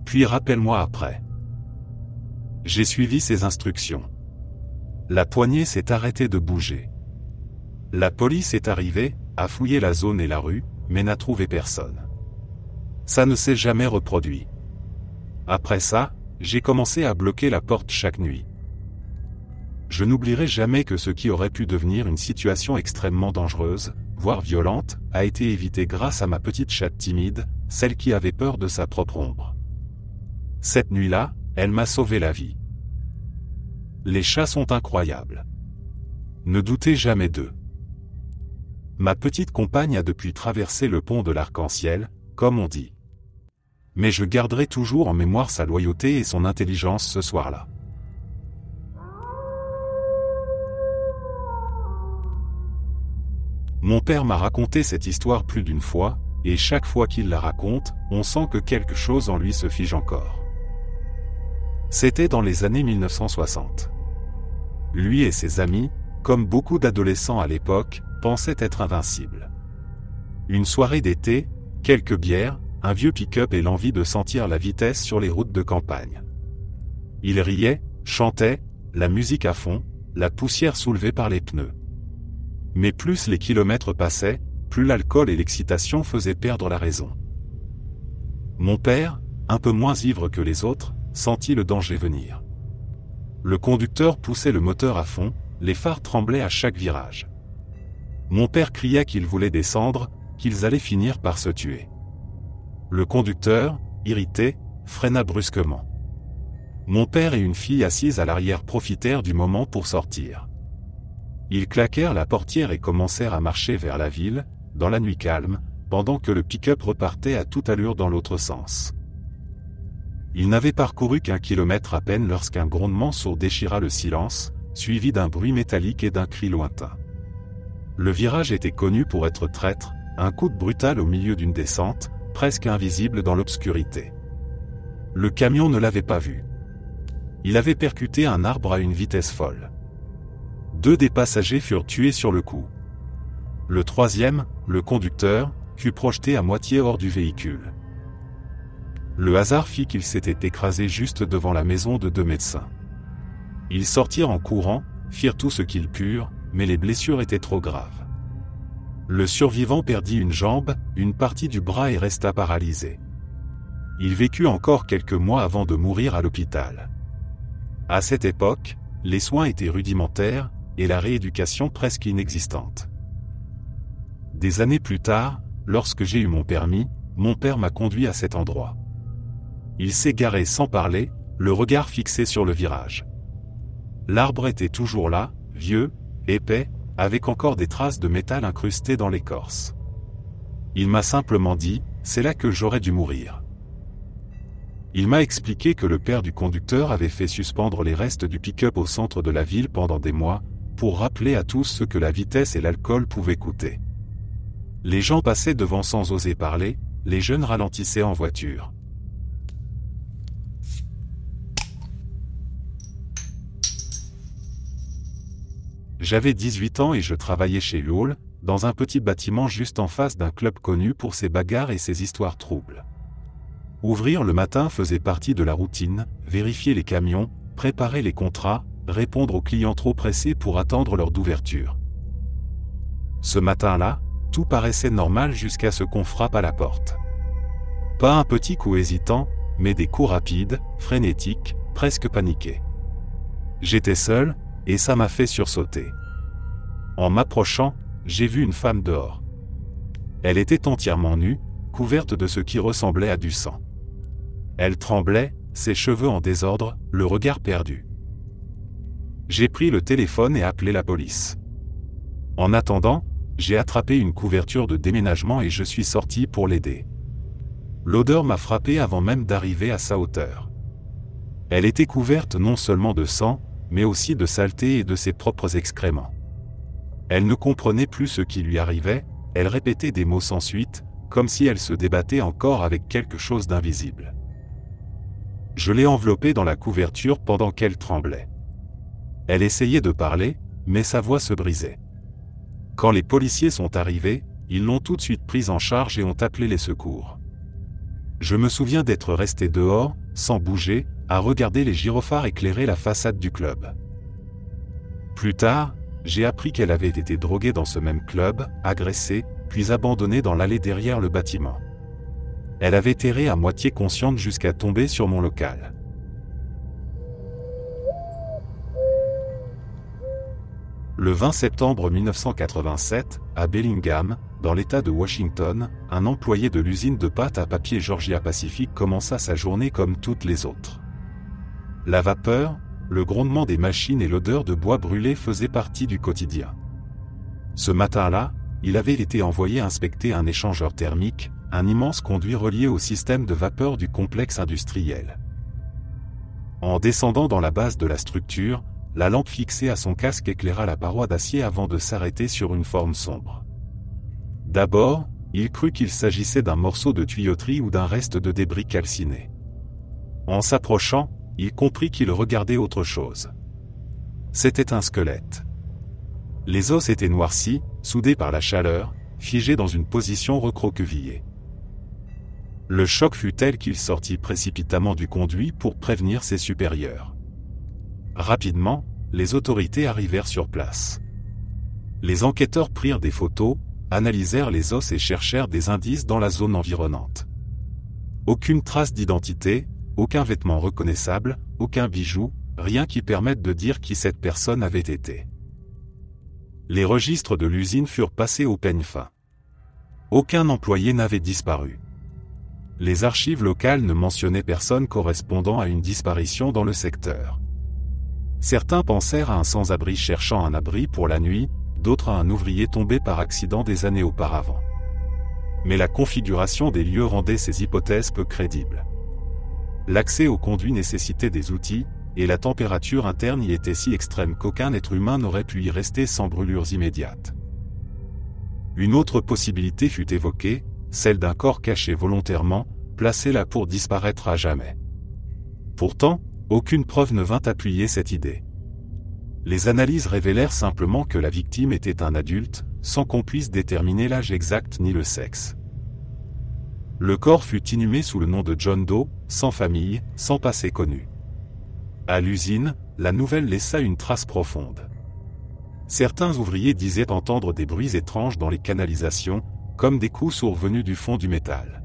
Speaker 1: Puis rappelle-moi après. » J'ai suivi ses instructions. La poignée s'est arrêtée de bouger. La police est arrivée, a fouillé la zone et la rue, mais n'a trouvé personne. Ça ne s'est jamais reproduit. Après ça, j'ai commencé à bloquer la porte chaque nuit. Je n'oublierai jamais que ce qui aurait pu devenir une situation extrêmement dangereuse, voire violente, a été évité grâce à ma petite chatte timide, celle qui avait peur de sa propre ombre. Cette nuit-là, elle m'a sauvé la vie. Les chats sont incroyables. Ne doutez jamais d'eux. Ma petite compagne a depuis traversé le pont de l'arc-en-ciel, comme on dit. Mais je garderai toujours en mémoire sa loyauté et son intelligence ce soir-là. Mon père m'a raconté cette histoire plus d'une fois, et chaque fois qu'il la raconte, on sent que quelque chose en lui se fige encore. C'était dans les années 1960. Lui et ses amis, comme beaucoup d'adolescents à l'époque, pensaient être invincibles. Une soirée d'été, quelques bières, un vieux pick-up et l'envie de sentir la vitesse sur les routes de campagne. Ils riaient, chantaient, la musique à fond, la poussière soulevée par les pneus. Mais plus les kilomètres passaient, plus l'alcool et l'excitation faisaient perdre la raison. Mon père, un peu moins ivre que les autres, sentit le danger venir. Le conducteur poussait le moteur à fond, les phares tremblaient à chaque virage. Mon père criait qu'ils voulaient descendre, qu'ils allaient finir par se tuer. Le conducteur, irrité, freina brusquement. Mon père et une fille assise à l'arrière profitèrent du moment pour sortir. Ils claquèrent la portière et commencèrent à marcher vers la ville, dans la nuit calme, pendant que le pick-up repartait à toute allure dans l'autre sens. Ils n'avaient parcouru qu'1 kilomètre à peine lorsqu'un grondement sourd déchira le silence, suivi d'un bruit métallique et d'un cri lointain. Le virage était connu pour être traître, un coup de brutal au milieu d'une descente, presque invisible dans l'obscurité. Le camion ne l'avait pas vu. Il avait percuté un arbre à une vitesse folle. 2 des passagers furent tués sur le coup. Le troisième, le conducteur, fut projeté à moitié hors du véhicule. Le hasard fit qu'il s'était écrasé juste devant la maison de 2 médecins. Ils sortirent en courant, firent tout ce qu'ils purent, mais les blessures étaient trop graves. Le survivant perdit une jambe, une partie du bras et resta paralysé. Il vécut encore quelques mois avant de mourir à l'hôpital. À cette époque, les soins étaient rudimentaires, et la rééducation presque inexistante. Des années plus tard, lorsque j'ai eu mon permis, mon père m'a conduit à cet endroit. Il s'est garé sans parler, le regard fixé sur le virage. L'arbre était toujours là, vieux, épais, avec encore des traces de métal incrustées dans l'écorce. Il m'a simplement dit, c'est là que j'aurais dû mourir. Il m'a expliqué que le père du conducteur avait fait suspendre les restes du pick-up au centre de la ville pendant des mois, pour rappeler à tous ce que la vitesse et l'alcool pouvaient coûter. Les gens passaient devant sans oser parler, les jeunes ralentissaient en voiture. J'avais 18 ans et je travaillais chez Loul, dans un petit bâtiment juste en face d'un club connu pour ses bagarres et ses histoires troubles. Ouvrir le matin faisait partie de la routine, vérifier les camions, préparer les contrats, répondre aux clients trop pressés pour attendre l'heure d'ouverture. Ce matin-là, tout paraissait normal jusqu'à ce qu'on frappe à la porte. Pas un petit coup hésitant, mais des coups rapides, frénétiques, presque paniqués. J'étais seul, et ça m'a fait sursauter. En m'approchant, j'ai vu une femme dehors. Elle était entièrement nue, couverte de ce qui ressemblait à du sang. Elle tremblait, ses cheveux en désordre, le regard perdu. J'ai pris le téléphone et appelé la police. En attendant, j'ai attrapé une couverture de déménagement et je suis sorti pour l'aider. L'odeur m'a frappé avant même d'arriver à sa hauteur. Elle était couverte non seulement de sang, mais aussi de saleté et de ses propres excréments. Elle ne comprenait plus ce qui lui arrivait, elle répétait des mots sans suite, comme si elle se débattait encore avec quelque chose d'invisible. Je l'ai enveloppée dans la couverture pendant qu'elle tremblait. Elle essayait de parler, mais sa voix se brisait. Quand les policiers sont arrivés, ils l'ont tout de suite prise en charge et ont appelé les secours. Je me souviens d'être resté dehors, sans bouger, à regarder les gyrophares éclairer la façade du club. Plus tard, j'ai appris qu'elle avait été droguée dans ce même club, agressée, puis abandonnée dans l'allée derrière le bâtiment. Elle avait erré à moitié consciente jusqu'à tomber sur mon local. Le 20 septembre 1987, à Bellingham, dans l'État de Washington, un employé de l'usine de pâte à papier Georgia Pacific commença sa journée comme toutes les autres. La vapeur, le grondement des machines et l'odeur de bois brûlé faisaient partie du quotidien. Ce matin-là, il avait été envoyé inspecter un échangeur thermique, un immense conduit relié au système de vapeur du complexe industriel. En descendant dans la base de la structure, la lampe fixée à son casque éclaira la paroi d'acier avant de s'arrêter sur une forme sombre. D'abord, il crut qu'il s'agissait d'un morceau de tuyauterie ou d'un reste de débris calciné. En s'approchant, il comprit qu'il regardait autre chose. C'était un squelette. Les os étaient noircis, soudés par la chaleur, figés dans une position recroquevillée. Le choc fut tel qu'il sortit précipitamment du conduit pour prévenir ses supérieurs. Rapidement, les autorités arrivèrent sur place. Les enquêteurs prirent des photos, analysèrent les os et cherchèrent des indices dans la zone environnante. Aucune trace d'identité, aucun vêtement reconnaissable, aucun bijou, rien qui permette de dire qui cette personne avait été. Les registres de l'usine furent passés au peigne fin. Aucun employé n'avait disparu. Les archives locales ne mentionnaient personne correspondant à une disparition dans le secteur. Certains pensèrent à un sans-abri cherchant un abri pour la nuit, d'autres à un ouvrier tombé par accident des années auparavant. Mais la configuration des lieux rendait ces hypothèses peu crédibles. L'accès au conduit nécessitait des outils, et la température interne y était si extrême qu'aucun être humain n'aurait pu y rester sans brûlures immédiates. Une autre possibilité fut évoquée, celle d'un corps caché volontairement, placé là pour disparaître à jamais. Pourtant, aucune preuve ne vint appuyer cette idée. Les analyses révélèrent simplement que la victime était un adulte, sans qu'on puisse déterminer l'âge exact ni le sexe. Le corps fut inhumé sous le nom de John Doe, sans famille, sans passé connu. À l'usine, la nouvelle laissa une trace profonde. Certains ouvriers disaient entendre des bruits étranges dans les canalisations, comme des coups sourds venus du fond du métal.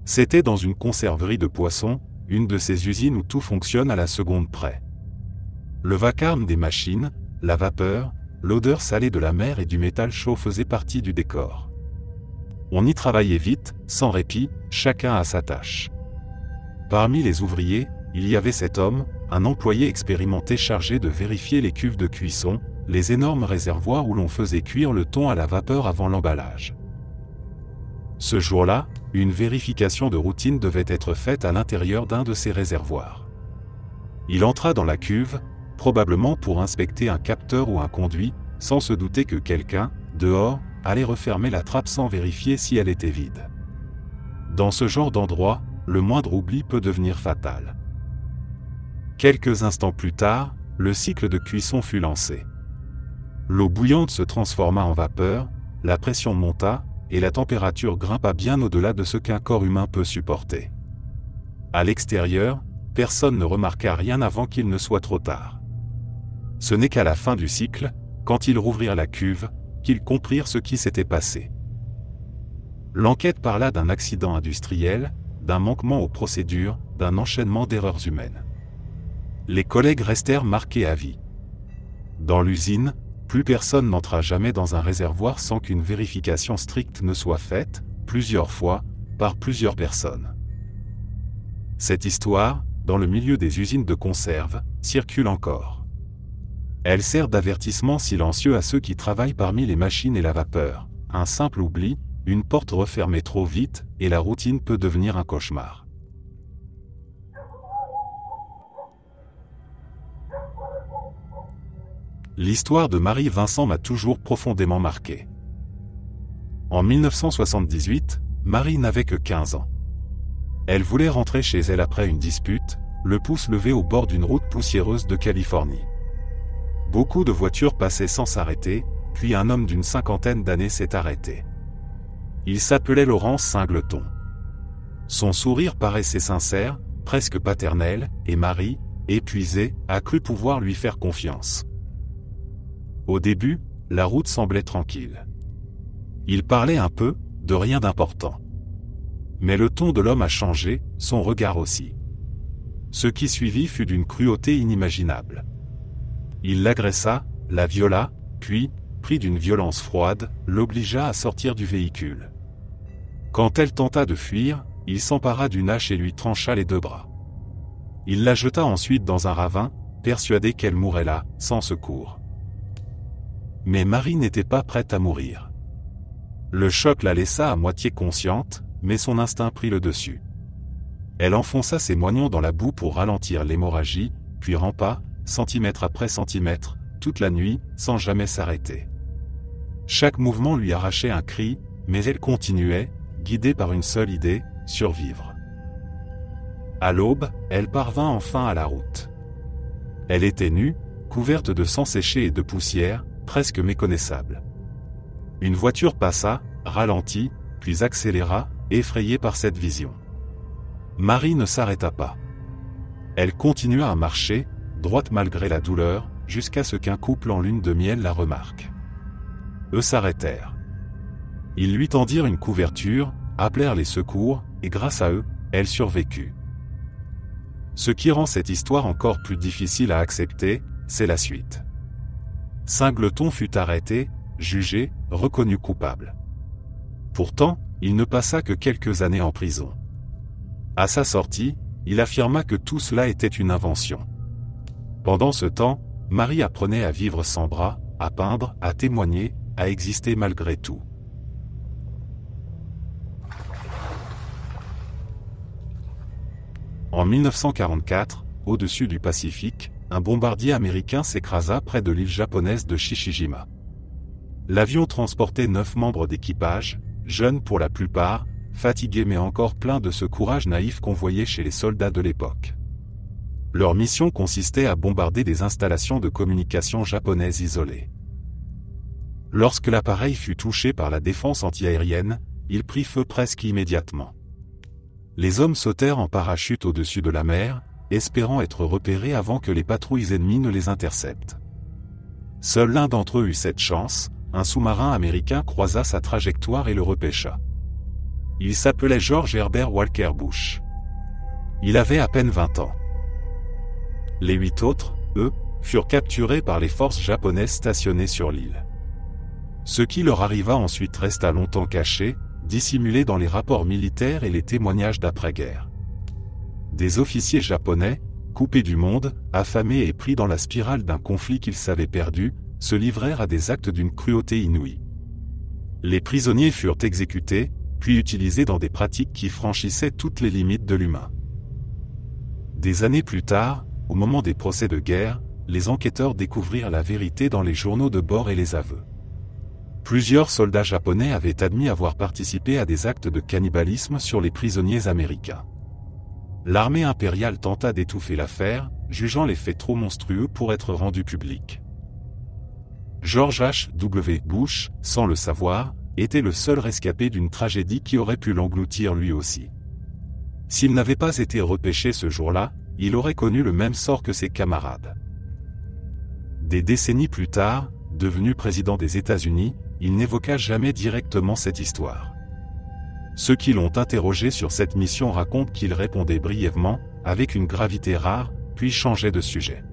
Speaker 1: C'était dans une conserverie de poissons, une de ces usines où tout fonctionne à la seconde près. Le vacarme des machines, la vapeur, l'odeur salée de la mer et du métal chaud faisaient partie du décor. On y travaillait vite, sans répit, chacun à sa tâche. Parmi les ouvriers, il y avait cet homme, un employé expérimenté chargé de vérifier les cuves de cuisson, les énormes réservoirs où l'on faisait cuire le thon à la vapeur avant l'emballage. Ce jour-là, une vérification de routine devait être faite à l'intérieur d'un de ces réservoirs. Il entra dans la cuve, probablement pour inspecter un capteur ou un conduit, sans se douter que quelqu'un, dehors, allait refermer la trappe sans vérifier si elle était vide. Dans ce genre d'endroit, le moindre oubli peut devenir fatal. Quelques instants plus tard, le cycle de cuisson fut lancé. L'eau bouillante se transforma en vapeur, la pression monta, et la température grimpa bien au-delà de ce qu'un corps humain peut supporter. À l'extérieur, personne ne remarqua rien avant qu'il ne soit trop tard. Ce n'est qu'à la fin du cycle, quand ils rouvrirent la cuve, qu'ils comprirent ce qui s'était passé. L'enquête parla d'un accident industriel, d'un manquement aux procédures, d'un enchaînement d'erreurs humaines. Les collègues restèrent marqués à vie. Dans l'usine, plus personne n'entra jamais dans un réservoir sans qu'une vérification stricte ne soit faite, plusieurs fois, par plusieurs personnes. Cette histoire, dans le milieu des usines de conserve, circule encore. Elle sert d'avertissement silencieux à ceux qui travaillent parmi les machines et la vapeur. Un simple oubli, une porte refermée trop vite, et la routine peut devenir un cauchemar. L'histoire de Marie Vincent m'a toujours profondément marqué. En 1978, Marie n'avait que 15 ans. Elle voulait rentrer chez elle après une dispute, le pouce levé au bord d'une route poussiéreuse de Californie. Beaucoup de voitures passaient sans s'arrêter, puis un homme d'une cinquantaine d'années s'est arrêté. Il s'appelait Laurence Singleton. Son sourire paraissait sincère, presque paternel, et Marie, épuisée, a cru pouvoir lui faire confiance. Au début, la route semblait tranquille. Il parlait un peu, de rien d'important. Mais le ton de l'homme a changé, son regard aussi. Ce qui suivit fut d'une cruauté inimaginable. Il l'agressa, la viola, puis, pris d'une violence froide, l'obligea à sortir du véhicule. Quand elle tenta de fuir, il s'empara d'une hache et lui trancha les 2 bras. Il la jeta ensuite dans un ravin, persuadé qu'elle mourrait là, sans secours. Mais Marie n'était pas prête à mourir. Le choc la laissa à moitié consciente, mais son instinct prit le dessus. Elle enfonça ses moignons dans la boue pour ralentir l'hémorragie, puis rampa, centimètre après centimètre, toute la nuit, sans jamais s'arrêter. Chaque mouvement lui arrachait un cri, mais elle continuait, guidée par une seule idée, survivre. À l'aube, elle parvint enfin à la route. Elle était nue, couverte de sang séché et de poussière, presque méconnaissable. Une voiture passa, ralentit, puis accéléra, effrayée par cette vision. Marie ne s'arrêta pas. Elle continua à marcher, droite malgré la douleur, jusqu'à ce qu'un couple en lune de miel la remarque. Eux s'arrêtèrent. Ils lui tendirent une couverture, appelèrent les secours, et grâce à eux, elle survécut. Ce qui rend cette histoire encore plus difficile à accepter, c'est la suite. Singleton fut arrêté, jugé, reconnu coupable. Pourtant, il ne passa que quelques années en prison. À sa sortie, il affirma que tout cela était une invention. Pendant ce temps, Marie apprenait à vivre sans bras, à peindre, à témoigner, à exister malgré tout. En 1944, au-dessus du Pacifique, un bombardier américain s'écrasa près de l'île japonaise de Shishijima. L'avion transportait 9 membres d'équipage, jeunes pour la plupart, fatigués mais encore pleins de ce courage naïf qu'on voyait chez les soldats de l'époque. Leur mission consistait à bombarder des installations de communication japonaises isolées. Lorsque l'appareil fut touché par la défense antiaérienne, il prit feu presque immédiatement. Les hommes sautèrent en parachute au-dessus de la mer, espérant être repérés avant que les patrouilles ennemies ne les interceptent. Seul l'un d'entre eux eut cette chance, un sous-marin américain croisa sa trajectoire et le repêcha. Il s'appelait George Herbert Walker Bush. Il avait à peine 20 ans. Les 8 autres, eux, furent capturés par les forces japonaises stationnées sur l'île. Ce qui leur arriva ensuite resta longtemps caché, dissimulé dans les rapports militaires et les témoignages d'après-guerre. Des officiers japonais, coupés du monde, affamés et pris dans la spirale d'un conflit qu'ils savaient perdu, se livrèrent à des actes d'une cruauté inouïe. Les prisonniers furent exécutés, puis utilisés dans des pratiques qui franchissaient toutes les limites de l'humain. Des années plus tard, au moment des procès de guerre, les enquêteurs découvrirent la vérité dans les journaux de bord et les aveux. Plusieurs soldats japonais avaient admis avoir participé à des actes de cannibalisme sur les prisonniers américains. L'armée impériale tenta d'étouffer l'affaire, jugeant les faits trop monstrueux pour être rendus publics. George H.W. Bush, sans le savoir, était le seul rescapé d'une tragédie qui aurait pu l'engloutir lui aussi. S'il n'avait pas été repêché ce jour-là, il aurait connu le même sort que ses camarades. Des décennies plus tard, devenu président des États-Unis, il n'évoqua jamais directement cette histoire. Ceux qui l'ont interrogé sur cette mission racontent qu'il répondait brièvement, avec une gravité rare, puis changeait de sujet.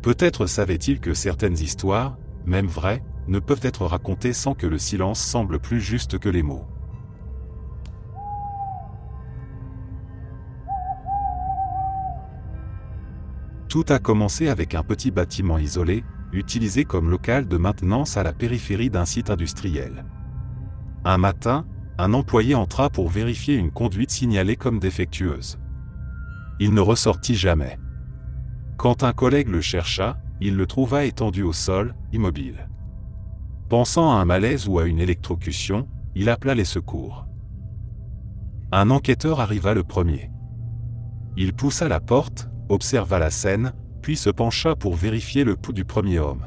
Speaker 1: Peut-être savait-il que certaines histoires, même vraies, ne peuvent être racontées sans que le silence semble plus juste que les mots. Tout a commencé avec un petit bâtiment isolé, utilisé comme local de maintenance à la périphérie d'un site industriel. Un matin, un employé entra pour vérifier une conduite signalée comme défectueuse. Il ne ressortit jamais. Quand un collègue le chercha, il le trouva étendu au sol, immobile. Pensant à un malaise ou à une électrocution, il appela les secours. Un enquêteur arriva le premier. Il poussa la porte, observa la scène, puis se pencha pour vérifier le pouls du premier homme.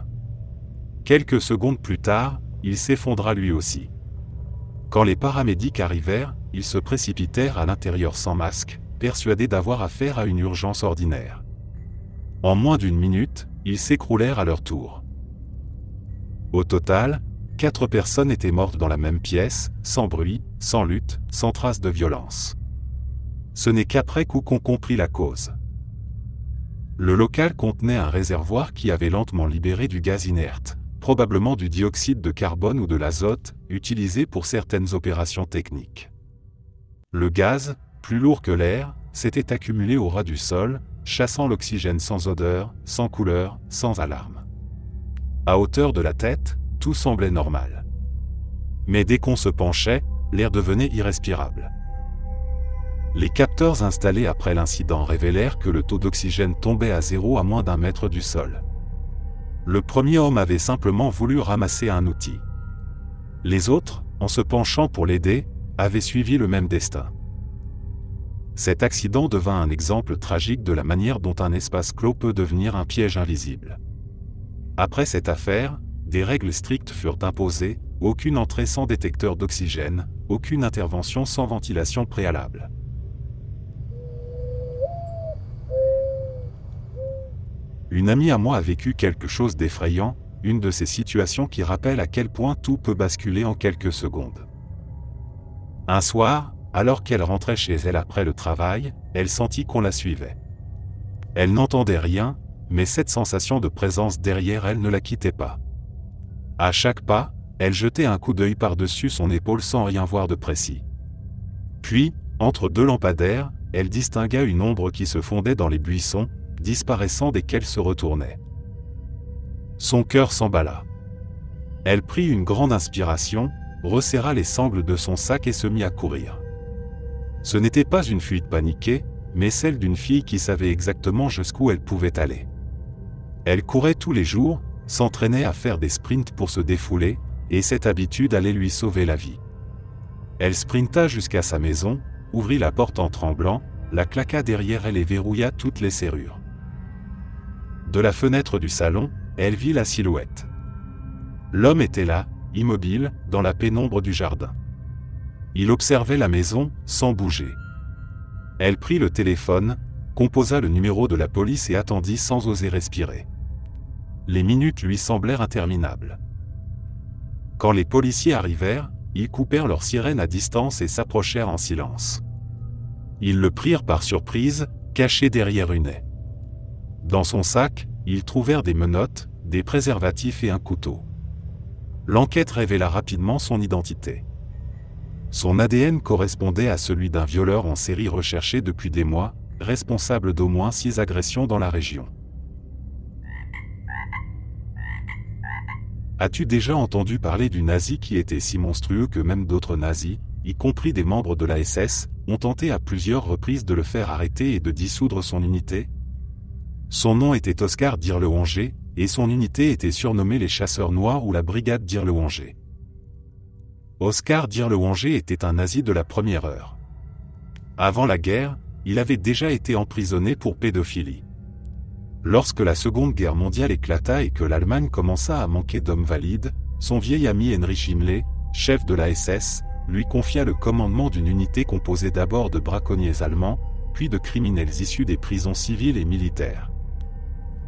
Speaker 1: Quelques secondes plus tard, il s'effondra lui aussi. Quand les paramédics arrivèrent, ils se précipitèrent à l'intérieur sans masque, persuadés d'avoir affaire à une urgence ordinaire. En moins d'une minute, ils s'écroulèrent à leur tour. Au total, 4 personnes étaient mortes dans la même pièce, sans bruit, sans lutte, sans trace de violence. Ce n'est qu'après coup qu'on comprit la cause. Le local contenait un réservoir qui avait lentement libéré du gaz inerte, probablement du dioxyde de carbone ou de l'azote, utilisé pour certaines opérations techniques. Le gaz, plus lourd que l'air, s'était accumulé au ras du sol, chassant l'oxygène sans odeur, sans couleur, sans alarme. À hauteur de la tête, tout semblait normal. Mais dès qu'on se penchait, l'air devenait irrespirable. Les capteurs installés après l'incident révélèrent que le taux d'oxygène tombait à 0 à moins d'1 mètre du sol. Le premier homme avait simplement voulu ramasser un outil. Les autres, en se penchant pour l'aider, avaient suivi le même destin. Cet accident devint un exemple tragique de la manière dont un espace clos peut devenir un piège invisible. Après cette affaire, des règles strictes furent imposées, aucune entrée sans détecteur d'oxygène, aucune intervention sans ventilation préalable. Une amie à moi a vécu quelque chose d'effrayant, une de ces situations qui rappellent à quel point tout peut basculer en quelques secondes. Un soir, alors qu'elle rentrait chez elle après le travail, elle sentit qu'on la suivait. Elle n'entendait rien, mais cette sensation de présence derrière elle ne la quittait pas. À chaque pas, elle jetait un coup d'œil par-dessus son épaule sans rien voir de précis. Puis, entre 2 lampadaires, elle distingua une ombre qui se fondait dans les buissons, disparaissant dès qu'elle se retournait. Son cœur s'emballa. Elle prit une grande inspiration, resserra les sangles de son sac et se mit à courir. Ce n'était pas une fuite paniquée, mais celle d'une fille qui savait exactement jusqu'où elle pouvait aller. Elle courait tous les jours, s'entraînait à faire des sprints pour se défouler, et cette habitude allait lui sauver la vie. Elle sprinta jusqu'à sa maison, ouvrit la porte en tremblant, la claqua derrière elle et verrouilla toutes les serrures. De la fenêtre du salon, elle vit la silhouette. L'homme était là, immobile, dans la pénombre du jardin. Il observait la maison, sans bouger. Elle prit le téléphone, composa le numéro de la police et attendit sans oser respirer. Les minutes lui semblèrent interminables. Quand les policiers arrivèrent, ils coupèrent leur sirène à distance et s'approchèrent en silence. Ils le prirent par surprise, caché derrière une haie. Dans son sac, ils trouvèrent des menottes, des préservatifs et un couteau. L'enquête révéla rapidement son identité. Son ADN correspondait à celui d'un violeur en série recherché depuis des mois, responsable d'au moins 6 agressions dans la région. As-tu déjà entendu parler du nazi qui était si monstrueux que même d'autres nazis, y compris des membres de la SS, ont tenté à plusieurs reprises de le faire arrêter et de dissoudre son unité? Son nom était Oskar Dirlewanger, et son unité était surnommée les Chasseurs Noirs ou la Brigade Dirlewanger. Oskar Dirlewanger était un nazi de la première heure. Avant la guerre, il avait déjà été emprisonné pour pédophilie. Lorsque la Seconde Guerre mondiale éclata et que l'Allemagne commença à manquer d'hommes valides, son vieil ami Heinrich Himmler, chef de la SS, lui confia le commandement d'une unité composée d'abord de braconniers allemands, puis de criminels issus des prisons civiles et militaires.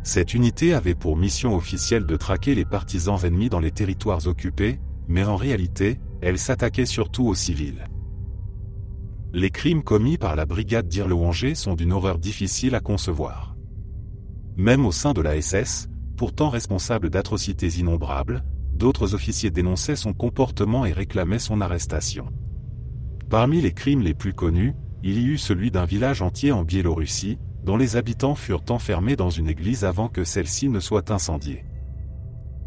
Speaker 1: Cette unité avait pour mission officielle de traquer les partisans ennemis dans les territoires occupés, mais en réalité, elle s'attaquait surtout aux civils. Les crimes commis par la brigade Dirlewanger sont d'une horreur difficile à concevoir. Même au sein de la SS, pourtant responsable d'atrocités innombrables, d'autres officiers dénonçaient son comportement et réclamaient son arrestation. Parmi les crimes les plus connus, il y eut celui d'un village entier en Biélorussie, dont les habitants furent enfermés dans une église avant que celle-ci ne soit incendiée.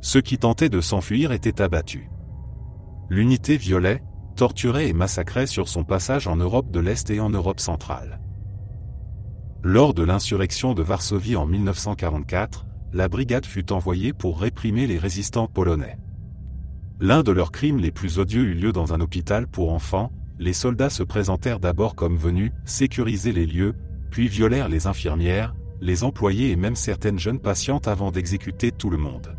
Speaker 1: Ceux qui tentaient de s'enfuir étaient abattus. L'unité violait, torturait et massacrait sur son passage en Europe de l'Est et en Europe centrale. Lors de l'insurrection de Varsovie en 1944, la brigade fut envoyée pour réprimer les résistants polonais. L'un de leurs crimes les plus odieux eut lieu dans un hôpital pour enfants. Les soldats se présentèrent d'abord comme venus sécuriser les lieux, puis violèrent les infirmières, les employés et même certaines jeunes patientes avant d'exécuter tout le monde.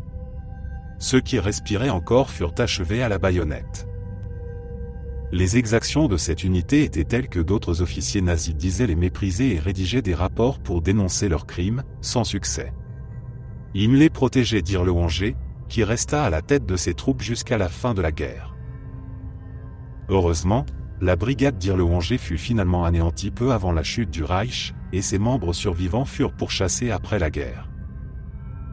Speaker 1: Ceux qui respiraient encore furent achevés à la baïonnette. Les exactions de cette unité étaient telles que d'autres officiers nazis disaient les mépriser et rédigeaient des rapports pour dénoncer leurs crimes, sans succès. Himmler protégeait Dirlewanger, qui resta à la tête de ses troupes jusqu'à la fin de la guerre. Heureusement, la brigade Dirlewanger fut finalement anéantie peu avant la chute du Reich, et ses membres survivants furent pourchassés après la guerre.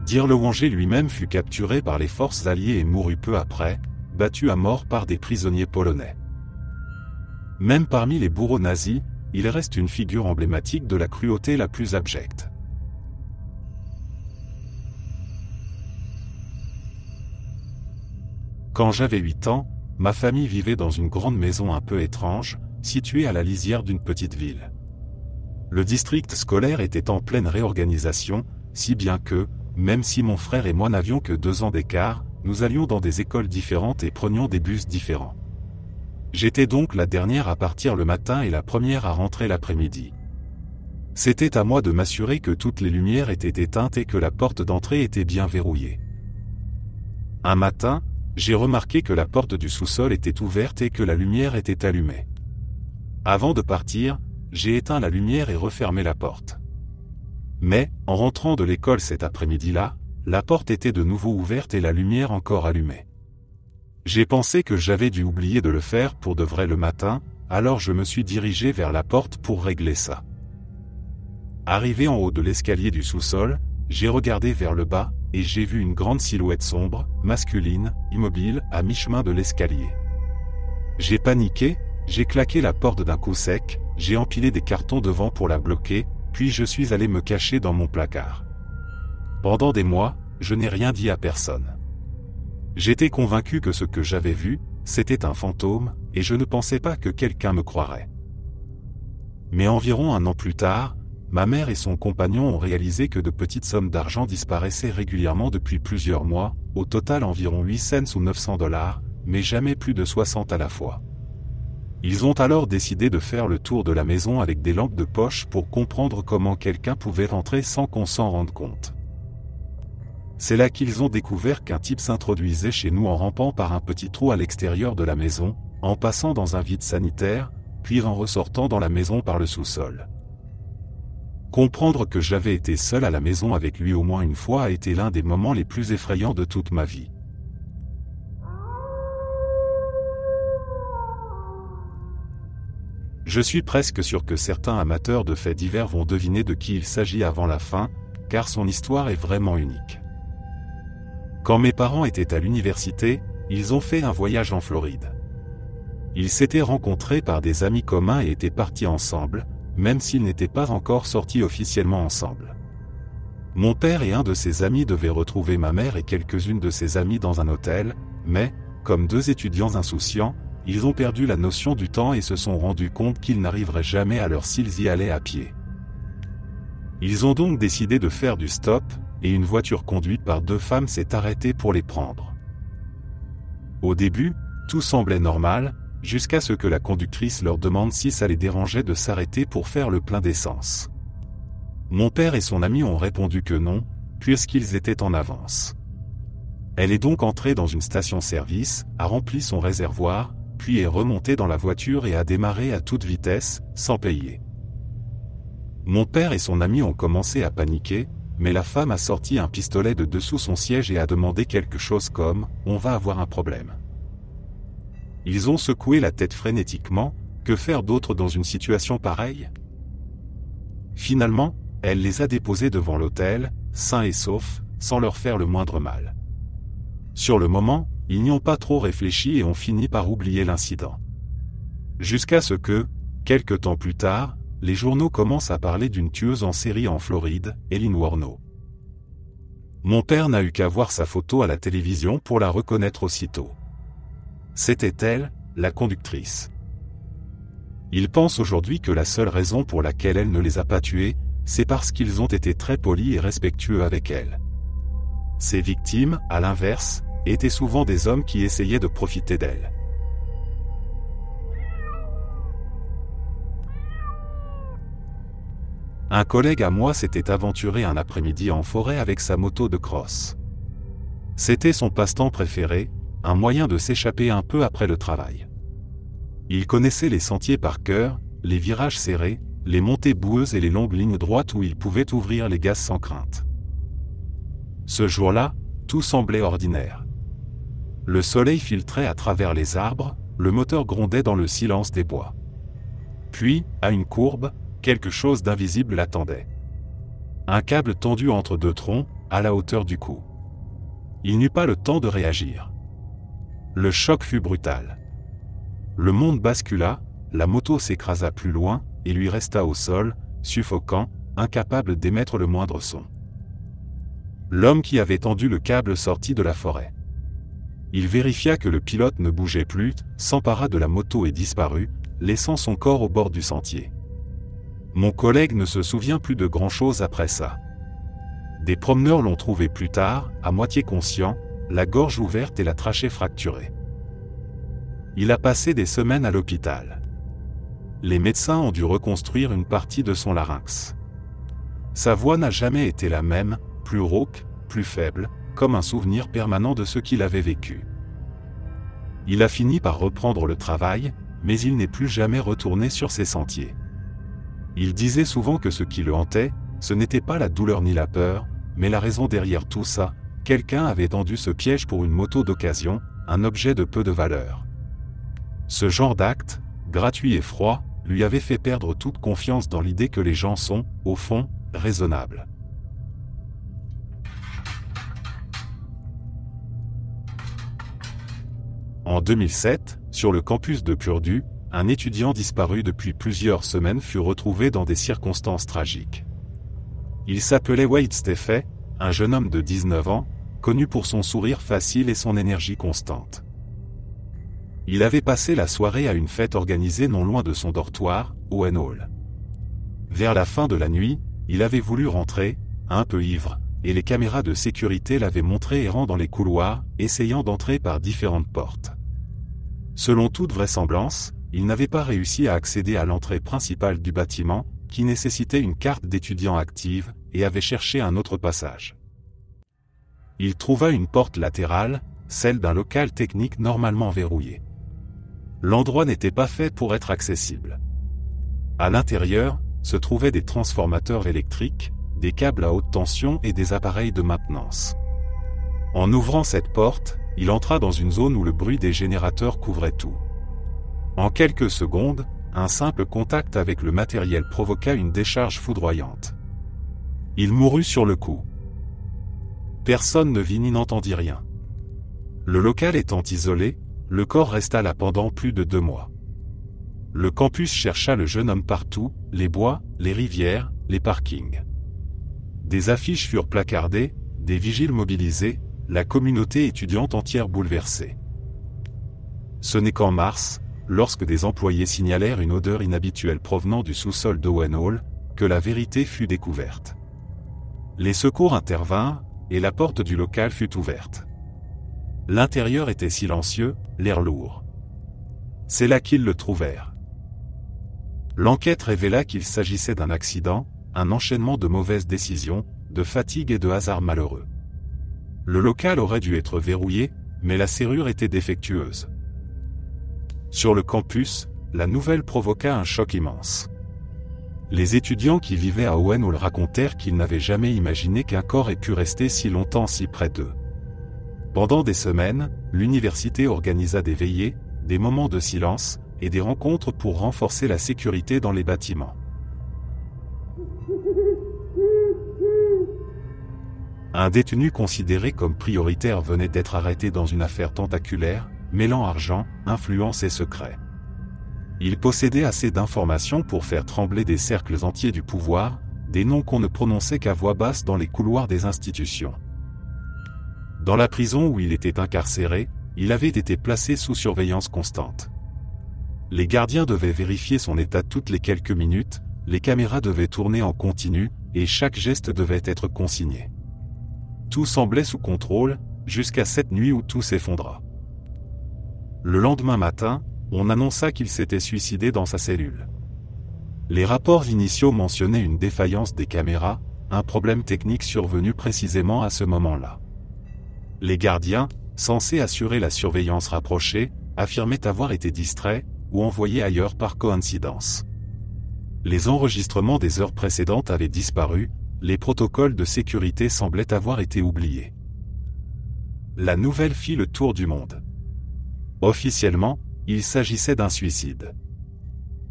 Speaker 1: Dirlewanger lui-même fut capturé par les forces alliées et mourut peu après, battu à mort par des prisonniers polonais. Même parmi les bourreaux nazis, il reste une figure emblématique de la cruauté la plus abjecte. Quand j'avais 8 ans, ma famille vivait dans une grande maison un peu étrange, située à la lisière d'une petite ville. Le district scolaire était en pleine réorganisation, si bien que, même si mon frère et moi n'avions que 2 ans d'écart, nous allions dans des écoles différentes et prenions des bus différents. J'étais donc la dernière à partir le matin et la première à rentrer l'après-midi. C'était à moi de m'assurer que toutes les lumières étaient éteintes et que la porte d'entrée était bien verrouillée. Un matin, j'ai remarqué que la porte du sous-sol était ouverte et que la lumière était allumée. Avant de partir, j'ai éteint la lumière et refermé la porte. Mais, en rentrant de l'école cet après-midi-là, la porte était de nouveau ouverte et la lumière encore allumée. J'ai pensé que j'avais dû oublier de le faire pour de vrai le matin, alors je me suis dirigé vers la porte pour régler ça. Arrivé en haut de l'escalier du sous-sol, j'ai regardé vers le bas, et j'ai vu une grande silhouette sombre, masculine, immobile, à mi-chemin de l'escalier. J'ai paniqué, j'ai claqué la porte d'un coup sec, j'ai empilé des cartons devant pour la bloquer, puis je suis allé me cacher dans mon placard. Pendant des mois, je n'ai rien dit à personne. J'étais convaincu que ce que j'avais vu, c'était un fantôme, et je ne pensais pas que quelqu'un me croirait. Mais environ 1 an plus tard, ma mère et son compagnon ont réalisé que de petites sommes d'argent disparaissaient régulièrement depuis plusieurs mois, au total environ 8 cents ou 900 $, mais jamais plus de 60 à la fois. Ils ont alors décidé de faire le tour de la maison avec des lampes de poche pour comprendre comment quelqu'un pouvait rentrer sans qu'on s'en rende compte. C'est là qu'ils ont découvert qu'un type s'introduisait chez nous en rampant par un petit trou à l'extérieur de la maison, en passant dans un vide sanitaire, puis en ressortant dans la maison par le sous-sol. Comprendre que j'avais été seul à la maison avec lui au moins une fois a été l'un des moments les plus effrayants de toute ma vie. Je suis presque sûr que certains amateurs de faits divers vont deviner de qui il s'agit avant la fin, car son histoire est vraiment unique. Quand mes parents étaient à l'université, ils ont fait un voyage en Floride. Ils s'étaient rencontrés par des amis communs et étaient partis ensemble, même s'ils n'étaient pas encore sortis officiellement ensemble. Mon père et un de ses amis devaient retrouver ma mère et quelques-unes de ses amies dans un hôtel, mais, comme deux étudiants insouciants, ils ont perdu la notion du temps et se sont rendus compte qu'ils n'arriveraient jamais à l'heure s'ils y allaient à pied. Ils ont donc décidé de faire du stop, et une voiture conduite par deux femmes s'est arrêtée pour les prendre. Au début, tout semblait normal, jusqu'à ce que la conductrice leur demande si ça les dérangeait de s'arrêter pour faire le plein d'essence. Mon père et son ami ont répondu que non, puisqu'ils étaient en avance. Elle est donc entrée dans une station-service, a rempli son réservoir, puis est remontée dans la voiture et a démarré à toute vitesse, sans payer. Mon père et son ami ont commencé à paniquer, mais la femme a sorti un pistolet de dessous son siège et a demandé quelque chose comme « On va avoir un problème ». Ils ont secoué la tête frénétiquement, que faire d'autre dans une situation pareille? Finalement, elle les a déposés devant l'hôtel, sains et saufs, sans leur faire le moindre mal. Sur le moment, ils n'y ont pas trop réfléchi et ont fini par oublier l'incident. Jusqu'à ce que, quelque temps plus tard, les journaux commencent à parler d'une tueuse en série en Floride, Aileen Wuornos. Mon père n'a eu qu'à voir sa photo à la télévision pour la reconnaître aussitôt. C'était elle, la conductrice. Il pense aujourd'hui que la seule raison pour laquelle elle ne les a pas tués, c'est parce qu'ils ont été très polis et respectueux avec elle. Ses victimes, à l'inverse, étaient souvent des hommes qui essayaient de profiter d'elle. Un collègue à moi s'était aventuré un après-midi en forêt avec sa moto de cross. C'était son passe-temps préféré, un moyen de s'échapper un peu après le travail. Il connaissait les sentiers par cœur, les virages serrés, les montées boueuses et les longues lignes droites où il pouvait ouvrir les gaz sans crainte. Ce jour-là, tout semblait ordinaire. Le soleil filtrait à travers les arbres, le moteur grondait dans le silence des bois. Puis, à une courbe, quelque chose d'invisible l'attendait. Un câble tendu entre deux troncs, à la hauteur du cou. Il n'eut pas le temps de réagir. Le choc fut brutal. Le monde bascula, la moto s'écrasa plus loin, et lui resta au sol, suffocant, incapable d'émettre le moindre son. L'homme qui avait tendu le câble sortit de la forêt. Il vérifia que le pilote ne bougeait plus, s'empara de la moto et disparut, laissant son corps au bord du sentier. Mon collègue ne se souvient plus de grand-chose après ça. Des promeneurs l'ont trouvé plus tard, à moitié conscient, la gorge ouverte et la trachée fracturée. Il a passé des semaines à l'hôpital. Les médecins ont dû reconstruire une partie de son larynx. Sa voix n'a jamais été la même, plus rauque, plus faible, comme un souvenir permanent de ce qu'il avait vécu. Il a fini par reprendre le travail, mais il n'est plus jamais retourné sur ces sentiers. Il disait souvent que ce qui le hantait, ce n'était pas la douleur ni la peur, mais la raison derrière tout ça. Quelqu'un avait tendu ce piège pour une moto d'occasion, un objet de peu de valeur. Ce genre d'acte, gratuit et froid, lui avait fait perdre toute confiance dans l'idée que les gens sont, au fond, raisonnables. En 2007, sur le campus de Purdue, un étudiant disparu depuis plusieurs semaines fut retrouvé dans des circonstances tragiques. Il s'appelait Wade Steffey, un jeune homme de 19 ans, connu pour son sourire facile et son énergie constante. Il avait passé la soirée à une fête organisée non loin de son dortoir, Owen Hall. Vers la fin de la nuit, il avait voulu rentrer, un peu ivre, et les caméras de sécurité l'avaient montré errant dans les couloirs, essayant d'entrer par différentes portes. Selon toute vraisemblance, il n'avait pas réussi à accéder à l'entrée principale du bâtiment, qui nécessitait une carte d'étudiant active, et avait cherché un autre passage. Il trouva une porte latérale, celle d'un local technique normalement verrouillé. L'endroit n'était pas fait pour être accessible. À l'intérieur, se trouvaient des transformateurs électriques, des câbles à haute tension et des appareils de maintenance. En ouvrant cette porte, il entra dans une zone où le bruit des générateurs couvrait tout. En quelques secondes, un simple contact avec le matériel provoqua une décharge foudroyante. Il mourut sur le coup. Personne ne vit ni n'entendit rien. Le local étant isolé, le corps resta là pendant plus de 2 mois. Le campus chercha le jeune homme partout, les bois, les rivières, les parkings. Des affiches furent placardées, des vigiles mobilisés, la communauté étudiante entière bouleversée. Ce n'est qu'en mars, lorsque des employés signalèrent une odeur inhabituelle provenant du sous-sol d'Owen Hall, que la vérité fut découverte. Les secours intervinrent, et la porte du local fut ouverte. L'intérieur était silencieux, l'air lourd. C'est là qu'ils le trouvèrent. L'enquête révéla qu'il s'agissait d'un accident, un enchaînement de mauvaises décisions, de fatigue et de hasard malheureux. Le local aurait dû être verrouillé, mais la serrure était défectueuse. Sur le campus, la nouvelle provoqua un choc immense. Les étudiants qui vivaient à Owen Hall racontèrent qu'ils n'avaient jamais imaginé qu'un corps ait pu rester si longtemps si près d'eux. Pendant des semaines, l'université organisa des veillées, des moments de silence, et des rencontres pour renforcer la sécurité dans les bâtiments. Un détenu considéré comme prioritaire venait d'être arrêté dans une affaire tentaculaire, mêlant argent, influence et secret. Il possédait assez d'informations pour faire trembler des cercles entiers du pouvoir, des noms qu'on ne prononçait qu'à voix basse dans les couloirs des institutions. Dans la prison où il était incarcéré, il avait été placé sous surveillance constante. Les gardiens devaient vérifier son état toutes les quelques minutes, les caméras devaient tourner en continu, et chaque geste devait être consigné. Tout semblait sous contrôle, jusqu'à cette nuit où tout s'effondra. Le lendemain matin, on annonça qu'il s'était suicidé dans sa cellule. Les rapports initiaux mentionnaient une défaillance des caméras, un problème technique survenu précisément à ce moment-là. Les gardiens, censés assurer la surveillance rapprochée, affirmaient avoir été distraits, ou envoyés ailleurs par coïncidence. Les enregistrements des heures précédentes avaient disparu, les protocoles de sécurité semblaient avoir été oubliés. La nouvelle fit le tour du monde. Officiellement, il s'agissait d'un suicide.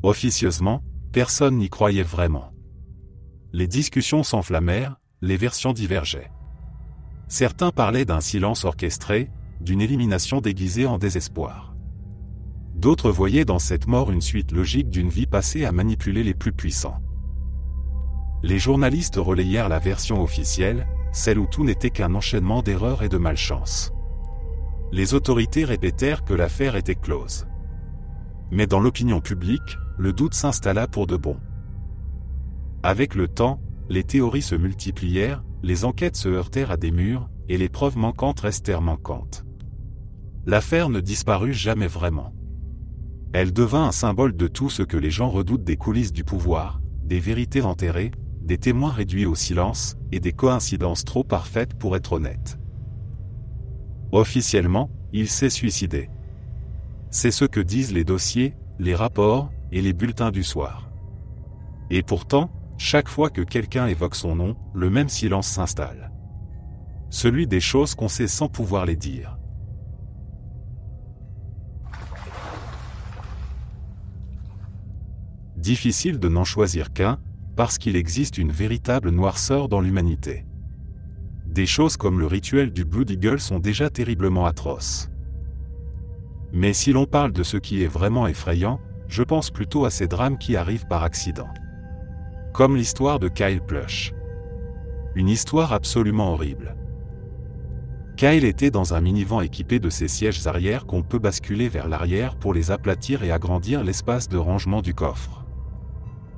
Speaker 1: Officieusement, personne n'y croyait vraiment. Les discussions s'enflammèrent, les versions divergeaient. Certains parlaient d'un silence orchestré, d'une élimination déguisée en désespoir. D'autres voyaient dans cette mort une suite logique d'une vie passée à manipuler les plus puissants. Les journalistes relayèrent la version officielle, celle où tout n'était qu'un enchaînement d'erreurs et de malchance. Les autorités répétèrent que l'affaire était close. Mais dans l'opinion publique, le doute s'installa pour de bon. Avec le temps, les théories se multiplièrent, les enquêtes se heurtèrent à des murs, et les preuves manquantes restèrent manquantes. L'affaire ne disparut jamais vraiment. Elle devint un symbole de tout ce que les gens redoutent des coulisses du pouvoir, des vérités enterrées, des témoins réduits au silence, et des coïncidences trop parfaites pour être honnêtes. Officiellement, il s'est suicidé. C'est ce que disent les dossiers, les rapports, et les bulletins du soir. Et pourtant, chaque fois que quelqu'un évoque son nom, le même silence s'installe. Celui des choses qu'on sait sans pouvoir les dire. Difficile de n'en choisir qu'un, parce qu'il existe une véritable noirceur dans l'humanité. Des choses comme le rituel du Blood Eagle sont déjà terriblement atroces. Mais si l'on parle de ce qui est vraiment effrayant, je pense plutôt à ces drames qui arrivent par accident. Comme l'histoire de Kyle Plush. Une histoire absolument horrible. Kyle était dans un minivan équipé de ces sièges arrière qu'on peut basculer vers l'arrière pour les aplatir et agrandir l'espace de rangement du coffre.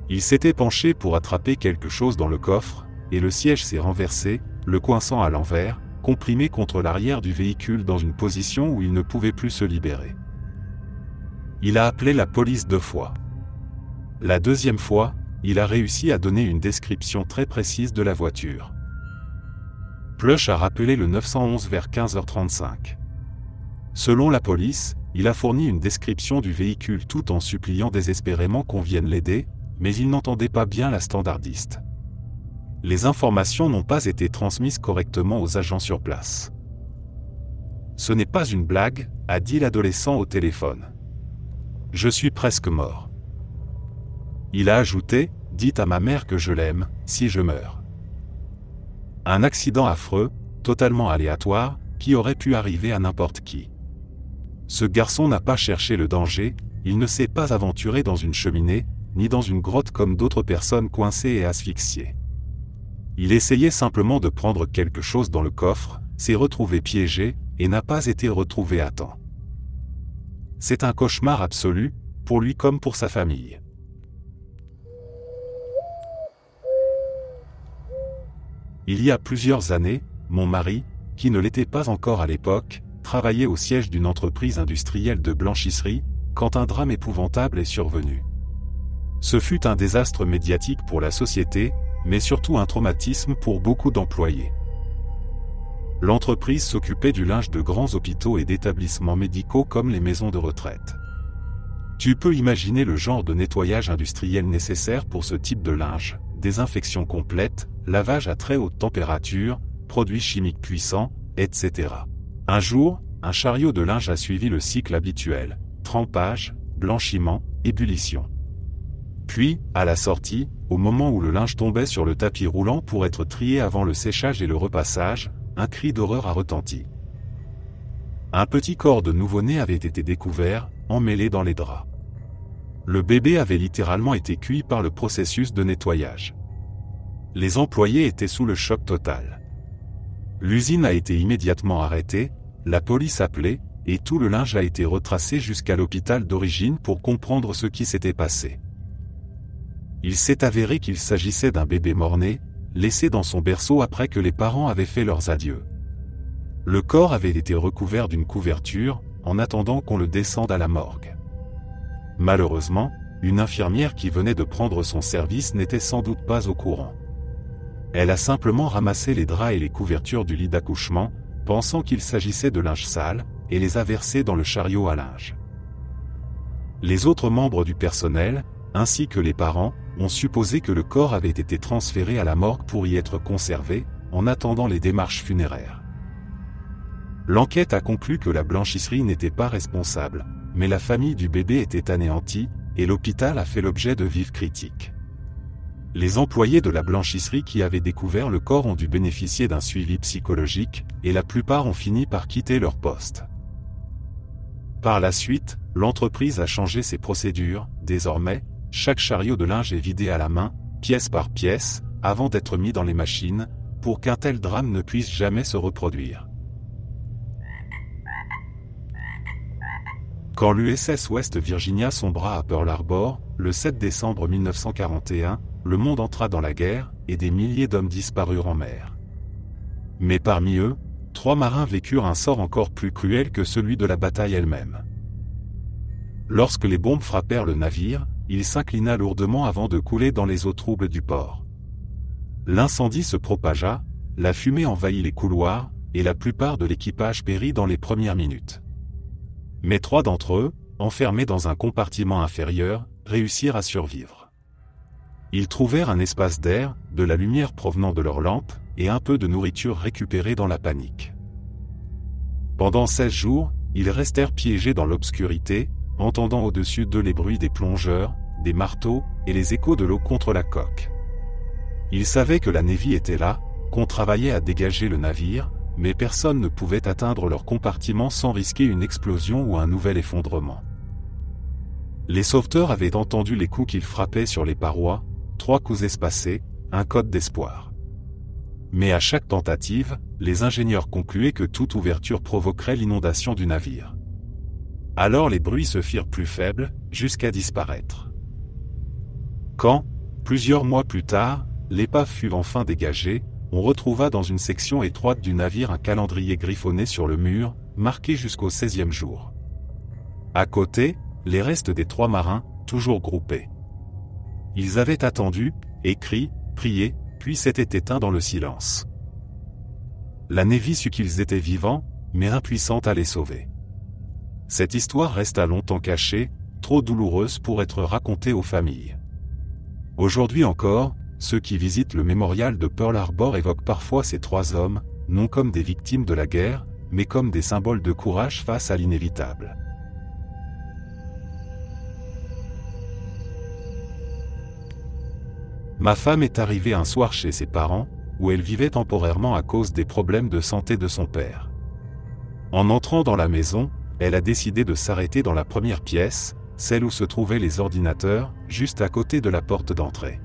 Speaker 1: Il s'était penché pour attraper quelque chose dans le coffre, et le siège s'est renversé, le coinçant à l'envers, comprimé contre l'arrière du véhicule dans une position où il ne pouvait plus se libérer. Il a appelé la police 2 fois. La deuxième fois, il a réussi à donner une description très précise de la voiture. Plush a rappelé le 911 vers 15h35. Selon la police, il a fourni une description du véhicule tout en suppliant désespérément qu'on vienne l'aider, mais il n'entendait pas bien la standardiste. Les informations n'ont pas été transmises correctement aux agents sur place. Ce n'est pas une blague, a dit l'adolescent au téléphone. Je suis presque mort. Il a ajouté, dites à ma mère que je l'aime, si je meurs. Un accident affreux, totalement aléatoire, qui aurait pu arriver à n'importe qui. Ce garçon n'a pas cherché le danger, il ne s'est pas aventuré dans une cheminée, ni dans une grotte comme d'autres personnes coincées et asphyxiées. Il essayait simplement de prendre quelque chose dans le coffre, s'est retrouvé piégé, et n'a pas été retrouvé à temps. C'est un cauchemar absolu, pour lui comme pour sa famille. Il y a plusieurs années, mon mari, qui ne l'était pas encore à l'époque, travaillait au siège d'une entreprise industrielle de blanchisserie, quand un drame épouvantable est survenu. Ce fut un désastre médiatique pour la société, mais surtout un traumatisme pour beaucoup d'employés. L'entreprise s'occupait du linge de grands hôpitaux et d'établissements médicaux comme les maisons de retraite. Tu peux imaginer le genre de nettoyage industriel nécessaire pour ce type de linge, désinfection complète, lavage à très haute température, produits chimiques puissants, etc. Un jour, un chariot de linge a suivi le cycle habituel, trempage, blanchiment, ébullition. Puis, à la sortie, au moment où le linge tombait sur le tapis roulant pour être trié avant le séchage et le repassage, un cri d'horreur a retenti. Un petit corps de nouveau-né avait été découvert, emmêlé dans les draps. Le bébé avait littéralement été cuit par le processus de nettoyage. Les employés étaient sous le choc total. L'usine a été immédiatement arrêtée, la police appelée, et tout le linge a été retracé jusqu'à l'hôpital d'origine pour comprendre ce qui s'était passé. Il s'est avéré qu'il s'agissait d'un bébé mort-né, laissé dans son berceau après que les parents avaient fait leurs adieux. Le corps avait été recouvert d'une couverture, en attendant qu'on le descende à la morgue. Malheureusement, une infirmière qui venait de prendre son service n'était sans doute pas au courant. Elle a simplement ramassé les draps et les couvertures du lit d'accouchement, pensant qu'il s'agissait de linge sale, et les a versés dans le chariot à linge. Les autres membres du personnel, ainsi que les parents, ont supposé que le corps avait été transféré à la morgue pour y être conservé, en attendant les démarches funéraires. L'enquête a conclu que la blanchisserie n'était pas responsable, mais la famille du bébé était anéantie, et l'hôpital a fait l'objet de vives critiques. Les employés de la blanchisserie qui avaient découvert le corps ont dû bénéficier d'un suivi psychologique, et la plupart ont fini par quitter leur poste. Par la suite, l'entreprise a changé ses procédures, désormais, chaque chariot de linge est vidé à la main, pièce par pièce, avant d'être mis dans les machines, pour qu'un tel drame ne puisse jamais se reproduire. Quand l'USS West Virginia sombra à Pearl Harbor, le 7 décembre 1941, le monde entra dans la guerre, et des milliers d'hommes disparurent en mer. Mais parmi eux, 3 marins vécurent un sort encore plus cruel que celui de la bataille elle-même. Lorsque les bombes frappèrent le navire, il s'inclina lourdement avant de couler dans les eaux troubles du port. L'incendie se propagea, la fumée envahit les couloirs, et la plupart de l'équipage périt dans les premières minutes. Mais 3 d'entre eux, enfermés dans un compartiment inférieur, réussirent à survivre. Ils trouvèrent un espace d'air, de la lumière provenant de leurs lampes, et un peu de nourriture récupérée dans la panique. Pendant 16 jours, ils restèrent piégés dans l'obscurité, entendant au-dessus d'eux les bruits des plongeurs, des marteaux, et les échos de l'eau contre la coque. Ils savaient que la Navy était là, qu'on travaillait à dégager le navire, mais personne ne pouvait atteindre leur compartiment sans risquer une explosion ou un nouvel effondrement. Les sauveteurs avaient entendu les coups qu'ils frappaient sur les parois, 3 coups espacés, un code d'espoir. Mais à chaque tentative, les ingénieurs concluaient que toute ouverture provoquerait l'inondation du navire. Alors les bruits se firent plus faibles, jusqu'à disparaître. Quand, plusieurs mois plus tard, l'épave fut enfin dégagée, on retrouva dans une section étroite du navire un calendrier griffonné sur le mur, marqué jusqu'au 16e jour. À côté, les restes des 3 marins, toujours groupés. Ils avaient attendu, écrit, prié, puis s'étaient éteints dans le silence. La Navy sut qu'ils étaient vivants, mais impuissante à les sauver. Cette histoire resta longtemps cachée, trop douloureuse pour être racontée aux familles. Aujourd'hui encore, ceux qui visitent le mémorial de Pearl Harbor évoquent parfois ces 3 hommes, non comme des victimes de la guerre, mais comme des symboles de courage face à l'inévitable. Ma femme est arrivée un soir chez ses parents, où elle vivait temporairement à cause des problèmes de santé de son père. En entrant dans la maison, elle a décidé de s'arrêter dans la première pièce, celle où se trouvaient les ordinateurs, juste à côté de la porte d'entrée.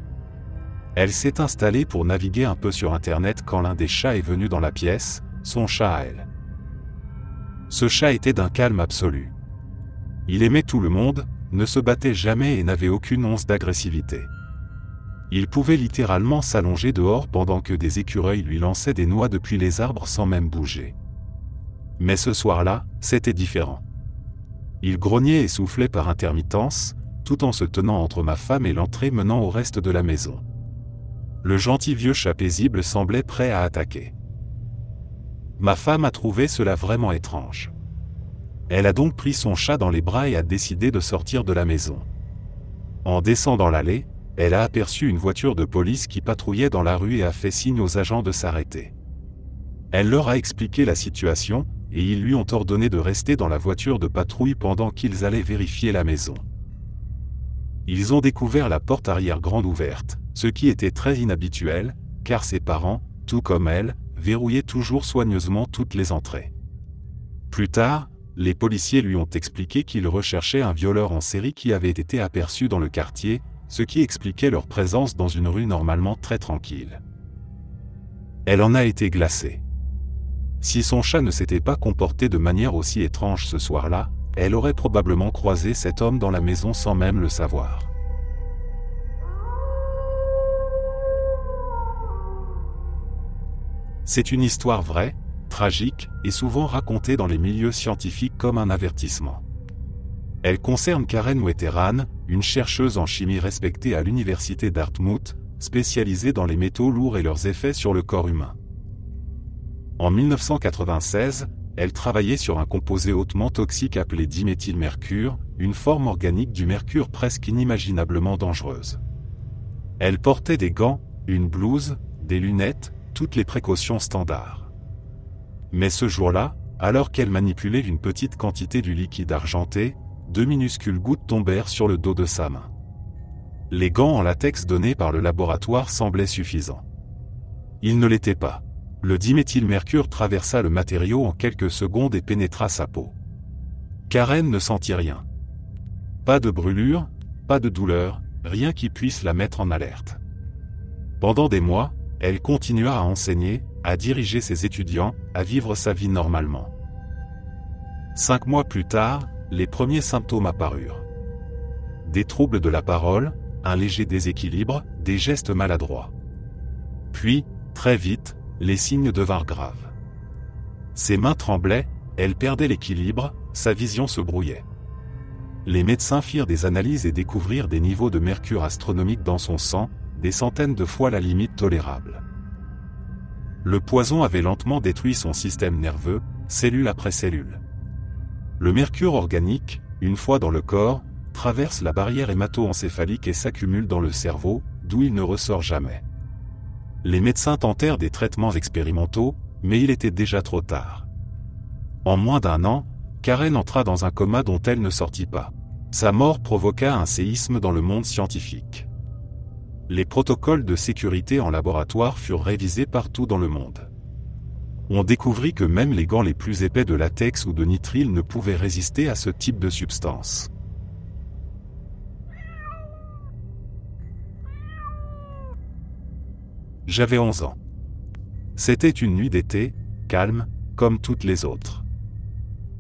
Speaker 1: Elle s'est installée pour naviguer un peu sur Internet quand l'un des chats est venu dans la pièce, son chat à elle. Ce chat était d'un calme absolu. Il aimait tout le monde, ne se battait jamais et n'avait aucune once d'agressivité. Il pouvait littéralement s'allonger dehors pendant que des écureuils lui lançaient des noix depuis les arbres sans même bouger. Mais ce soir-là, c'était différent. Il grognait et soufflait par intermittence, tout en se tenant entre ma femme et l'entrée menant au reste de la maison. Le gentil vieux chat paisible semblait prêt à attaquer. Ma femme a trouvé cela vraiment étrange. Elle a donc pris son chat dans les bras et a décidé de sortir de la maison. En descendant l'allée, elle a aperçu une voiture de police qui patrouillait dans la rue et a fait signe aux agents de s'arrêter. Elle leur a expliqué la situation, et ils lui ont ordonné de rester dans la voiture de patrouille pendant qu'ils allaient vérifier la maison. Ils ont découvert la porte arrière grande ouverte, ce qui était très inhabituel, car ses parents, tout comme elle, verrouillaient toujours soigneusement toutes les entrées. Plus tard, les policiers lui ont expliqué qu'ils recherchaient un violeur en série qui avait été aperçu dans le quartier, ce qui expliquait leur présence dans une rue normalement très tranquille. Elle en a été glacée. Si son chat ne s'était pas comporté de manière aussi étrange ce soir-là, elle aurait probablement croisé cet homme dans la maison sans même le savoir. C'est une histoire vraie, tragique, et souvent racontée dans les milieux scientifiques comme un avertissement. Elle concerne Karen Wetterhahn, une chercheuse en chimie respectée à l'université Dartmouth, spécialisée dans les métaux lourds et leurs effets sur le corps humain. En 1996, elle travaillait sur un composé hautement toxique appelé diméthylmercure, une forme organique du mercure presque inimaginablement dangereuse. Elle portait des gants, une blouse, des lunettes, toutes les précautions standards. Mais ce jour-là, alors qu'elle manipulait une petite quantité du liquide argenté, 2 minuscules gouttes tombèrent sur le dos de sa main. Les gants en latex donnés par le laboratoire semblaient suffisants. Ils ne l'étaient pas. Le diméthylmercure traversa le matériau en quelques secondes et pénétra sa peau. Karen ne sentit rien. Pas de brûlure, pas de douleur, rien qui puisse la mettre en alerte. Pendant des mois, elle continua à enseigner, à diriger ses étudiants, à vivre sa vie normalement. 5 mois plus tard, les premiers symptômes apparurent. Des troubles de la parole, un léger déséquilibre, des gestes maladroits. Puis, très vite, les signes devinrent graves. Ses mains tremblaient, elle perdait l'équilibre, sa vision se brouillait. Les médecins firent des analyses et découvrirent des niveaux de mercure astronomiques dans son sang, des centaines de fois la limite tolérable. Le poison avait lentement détruit son système nerveux, cellule après cellule. Le mercure organique, une fois dans le corps, traverse la barrière hémato-encéphalique et s'accumule dans le cerveau, d'où il ne ressort jamais. Les médecins tentèrent des traitements expérimentaux, mais il était déjà trop tard. En moins d'1 an, Karen entra dans un coma dont elle ne sortit pas. Sa mort provoqua un séisme dans le monde scientifique. Les protocoles de sécurité en laboratoire furent révisés partout dans le monde. On découvrit que même les gants les plus épais de latex ou de nitrile ne pouvaient résister à ce type de substance. J'avais 11 ans. C'était une nuit d'été, calme, comme toutes les autres.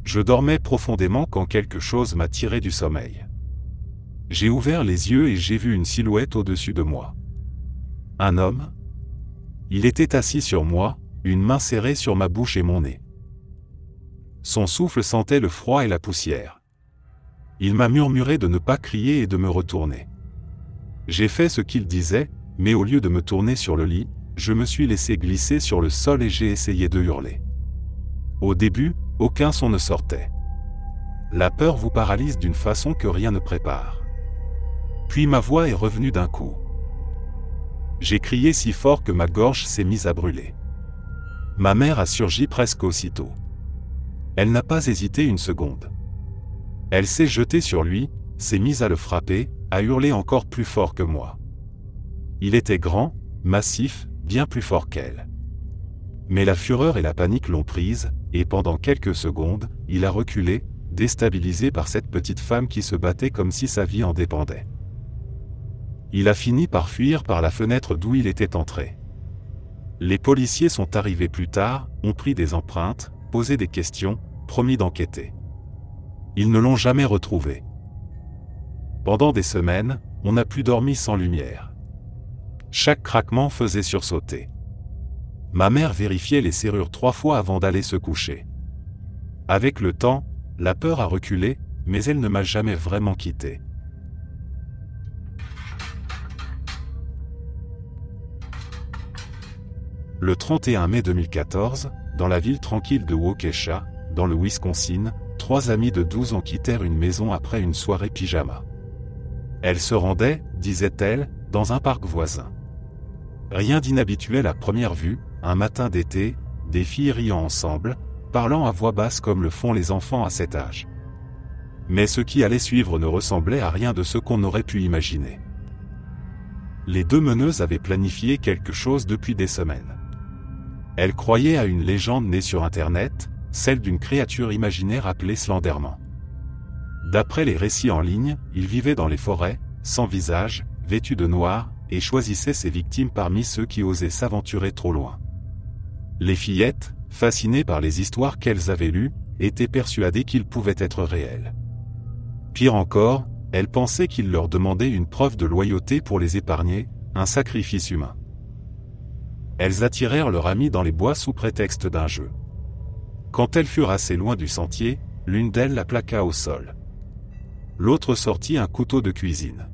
Speaker 1: Je dormais profondément quand quelque chose m'a tiré du sommeil. J'ai ouvert les yeux et j'ai vu une silhouette au-dessus de moi. Un homme. Il était assis sur moi, une main serrée sur ma bouche et mon nez. Son souffle sentait le froid et la poussière. Il m'a murmuré de ne pas crier et de me retourner. J'ai fait ce qu'il disait, mais au lieu de me tourner sur le lit, je me suis laissé glisser sur le sol et j'ai essayé de hurler. Au début, aucun son ne sortait. La peur vous paralyse d'une façon que rien ne prépare. Puis ma voix est revenue d'un coup. J'ai crié si fort que ma gorge s'est mise à brûler. Ma mère a surgi presque aussitôt. Elle n'a pas hésité une seconde. Elle s'est jetée sur lui, s'est mise à le frapper, à hurler encore plus fort que moi. Il était grand, massif, bien plus fort qu'elle. Mais la fureur et la panique l'ont prise, et pendant quelques secondes, il a reculé, déstabilisé par cette petite femme qui se battait comme si sa vie en dépendait. Il a fini par fuir par la fenêtre d'où il était entré. Les policiers sont arrivés plus tard, ont pris des empreintes, posé des questions, promis d'enquêter. Ils ne l'ont jamais retrouvé. Pendant des semaines, on n'a plus dormi sans lumière. Chaque craquement faisait sursauter. Ma mère vérifiait les serrures 3 fois avant d'aller se coucher. Avec le temps, la peur a reculé, mais elle ne m'a jamais vraiment quitté. Le 31 mai 2014, dans la ville tranquille de Waukesha, dans le Wisconsin, 3 amies de 12 ans quittèrent une maison après une soirée pyjama. Elles se rendaient, disait-elle, dans un parc voisin. Rien d'inhabituel à première vue, un matin d'été, des filles riant ensemble, parlant à voix basse comme le font les enfants à cet âge. Mais ce qui allait suivre ne ressemblait à rien de ce qu'on aurait pu imaginer. Les 2 meneuses avaient planifié quelque chose depuis des semaines. Elles croyaient à une légende née sur Internet, celle d'une créature imaginaire appelée Slenderman. D'après les récits en ligne, il vivait dans les forêts, sans visage, vêtu de noir, et choisissait ses victimes parmi ceux qui osaient s'aventurer trop loin. Les fillettes, fascinées par les histoires qu'elles avaient lues, étaient persuadées qu'ils pouvaient être réels. Pire encore, elles pensaient qu'il leur demandait une preuve de loyauté pour les épargner, un sacrifice humain. Elles attirèrent leur ami dans les bois sous prétexte d'un jeu. Quand elles furent assez loin du sentier, l'une d'elles la plaqua au sol. L'autre sortit un couteau de cuisine.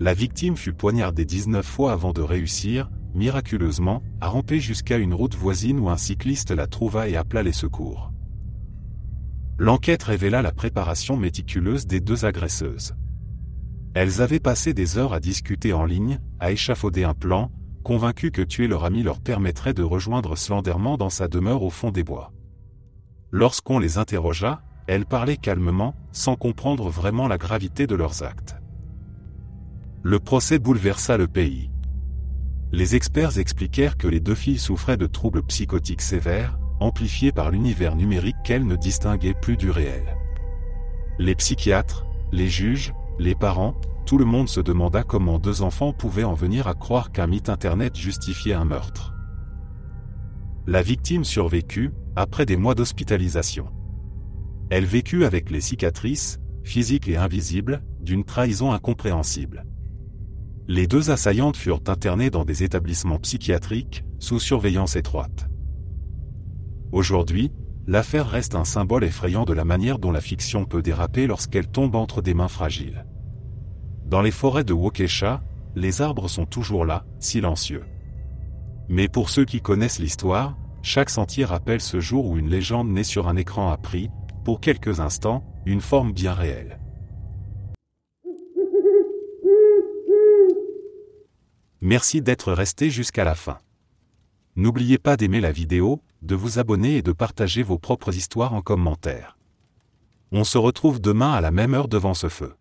Speaker 1: La victime fut poignardée 19 fois avant de réussir, miraculeusement, à ramper jusqu'à une route voisine où un cycliste la trouva et appela les secours. L'enquête révéla la préparation méticuleuse des 2 agresseuses. Elles avaient passé des heures à discuter en ligne, à échafauder un plan, convaincues que tuer leur ami leur permettrait de rejoindre Slenderman dans sa demeure au fond des bois. Lorsqu'on les interrogea, elles parlaient calmement, sans comprendre vraiment la gravité de leurs actes. Le procès bouleversa le pays. Les experts expliquèrent que les 2 filles souffraient de troubles psychotiques sévères, amplifiés par l'univers numérique qu'elles ne distinguaient plus du réel. Les psychiatres, les juges, les parents, tout le monde se demanda comment 2 enfants pouvaient en venir à croire qu'un mythe Internet justifiait un meurtre. La victime survécut, après des mois d'hospitalisation. Elle vécut avec les cicatrices, physiques et invisibles, d'une trahison incompréhensible. Les 2 assaillantes furent internées dans des établissements psychiatriques, sous surveillance étroite. Aujourd'hui, l'affaire reste un symbole effrayant de la manière dont la fiction peut déraper lorsqu'elle tombe entre des mains fragiles. Dans les forêts de Waukesha, les arbres sont toujours là, silencieux. Mais pour ceux qui connaissent l'histoire, chaque sentier rappelle ce jour où une légende née sur un écran a pris, pour quelques instants, une forme bien réelle. Merci d'être resté jusqu'à la fin. N'oubliez pas d'aimer la vidéo, de vous abonner et de partager vos propres histoires en commentaire. On se retrouve demain à la même heure devant ce feu.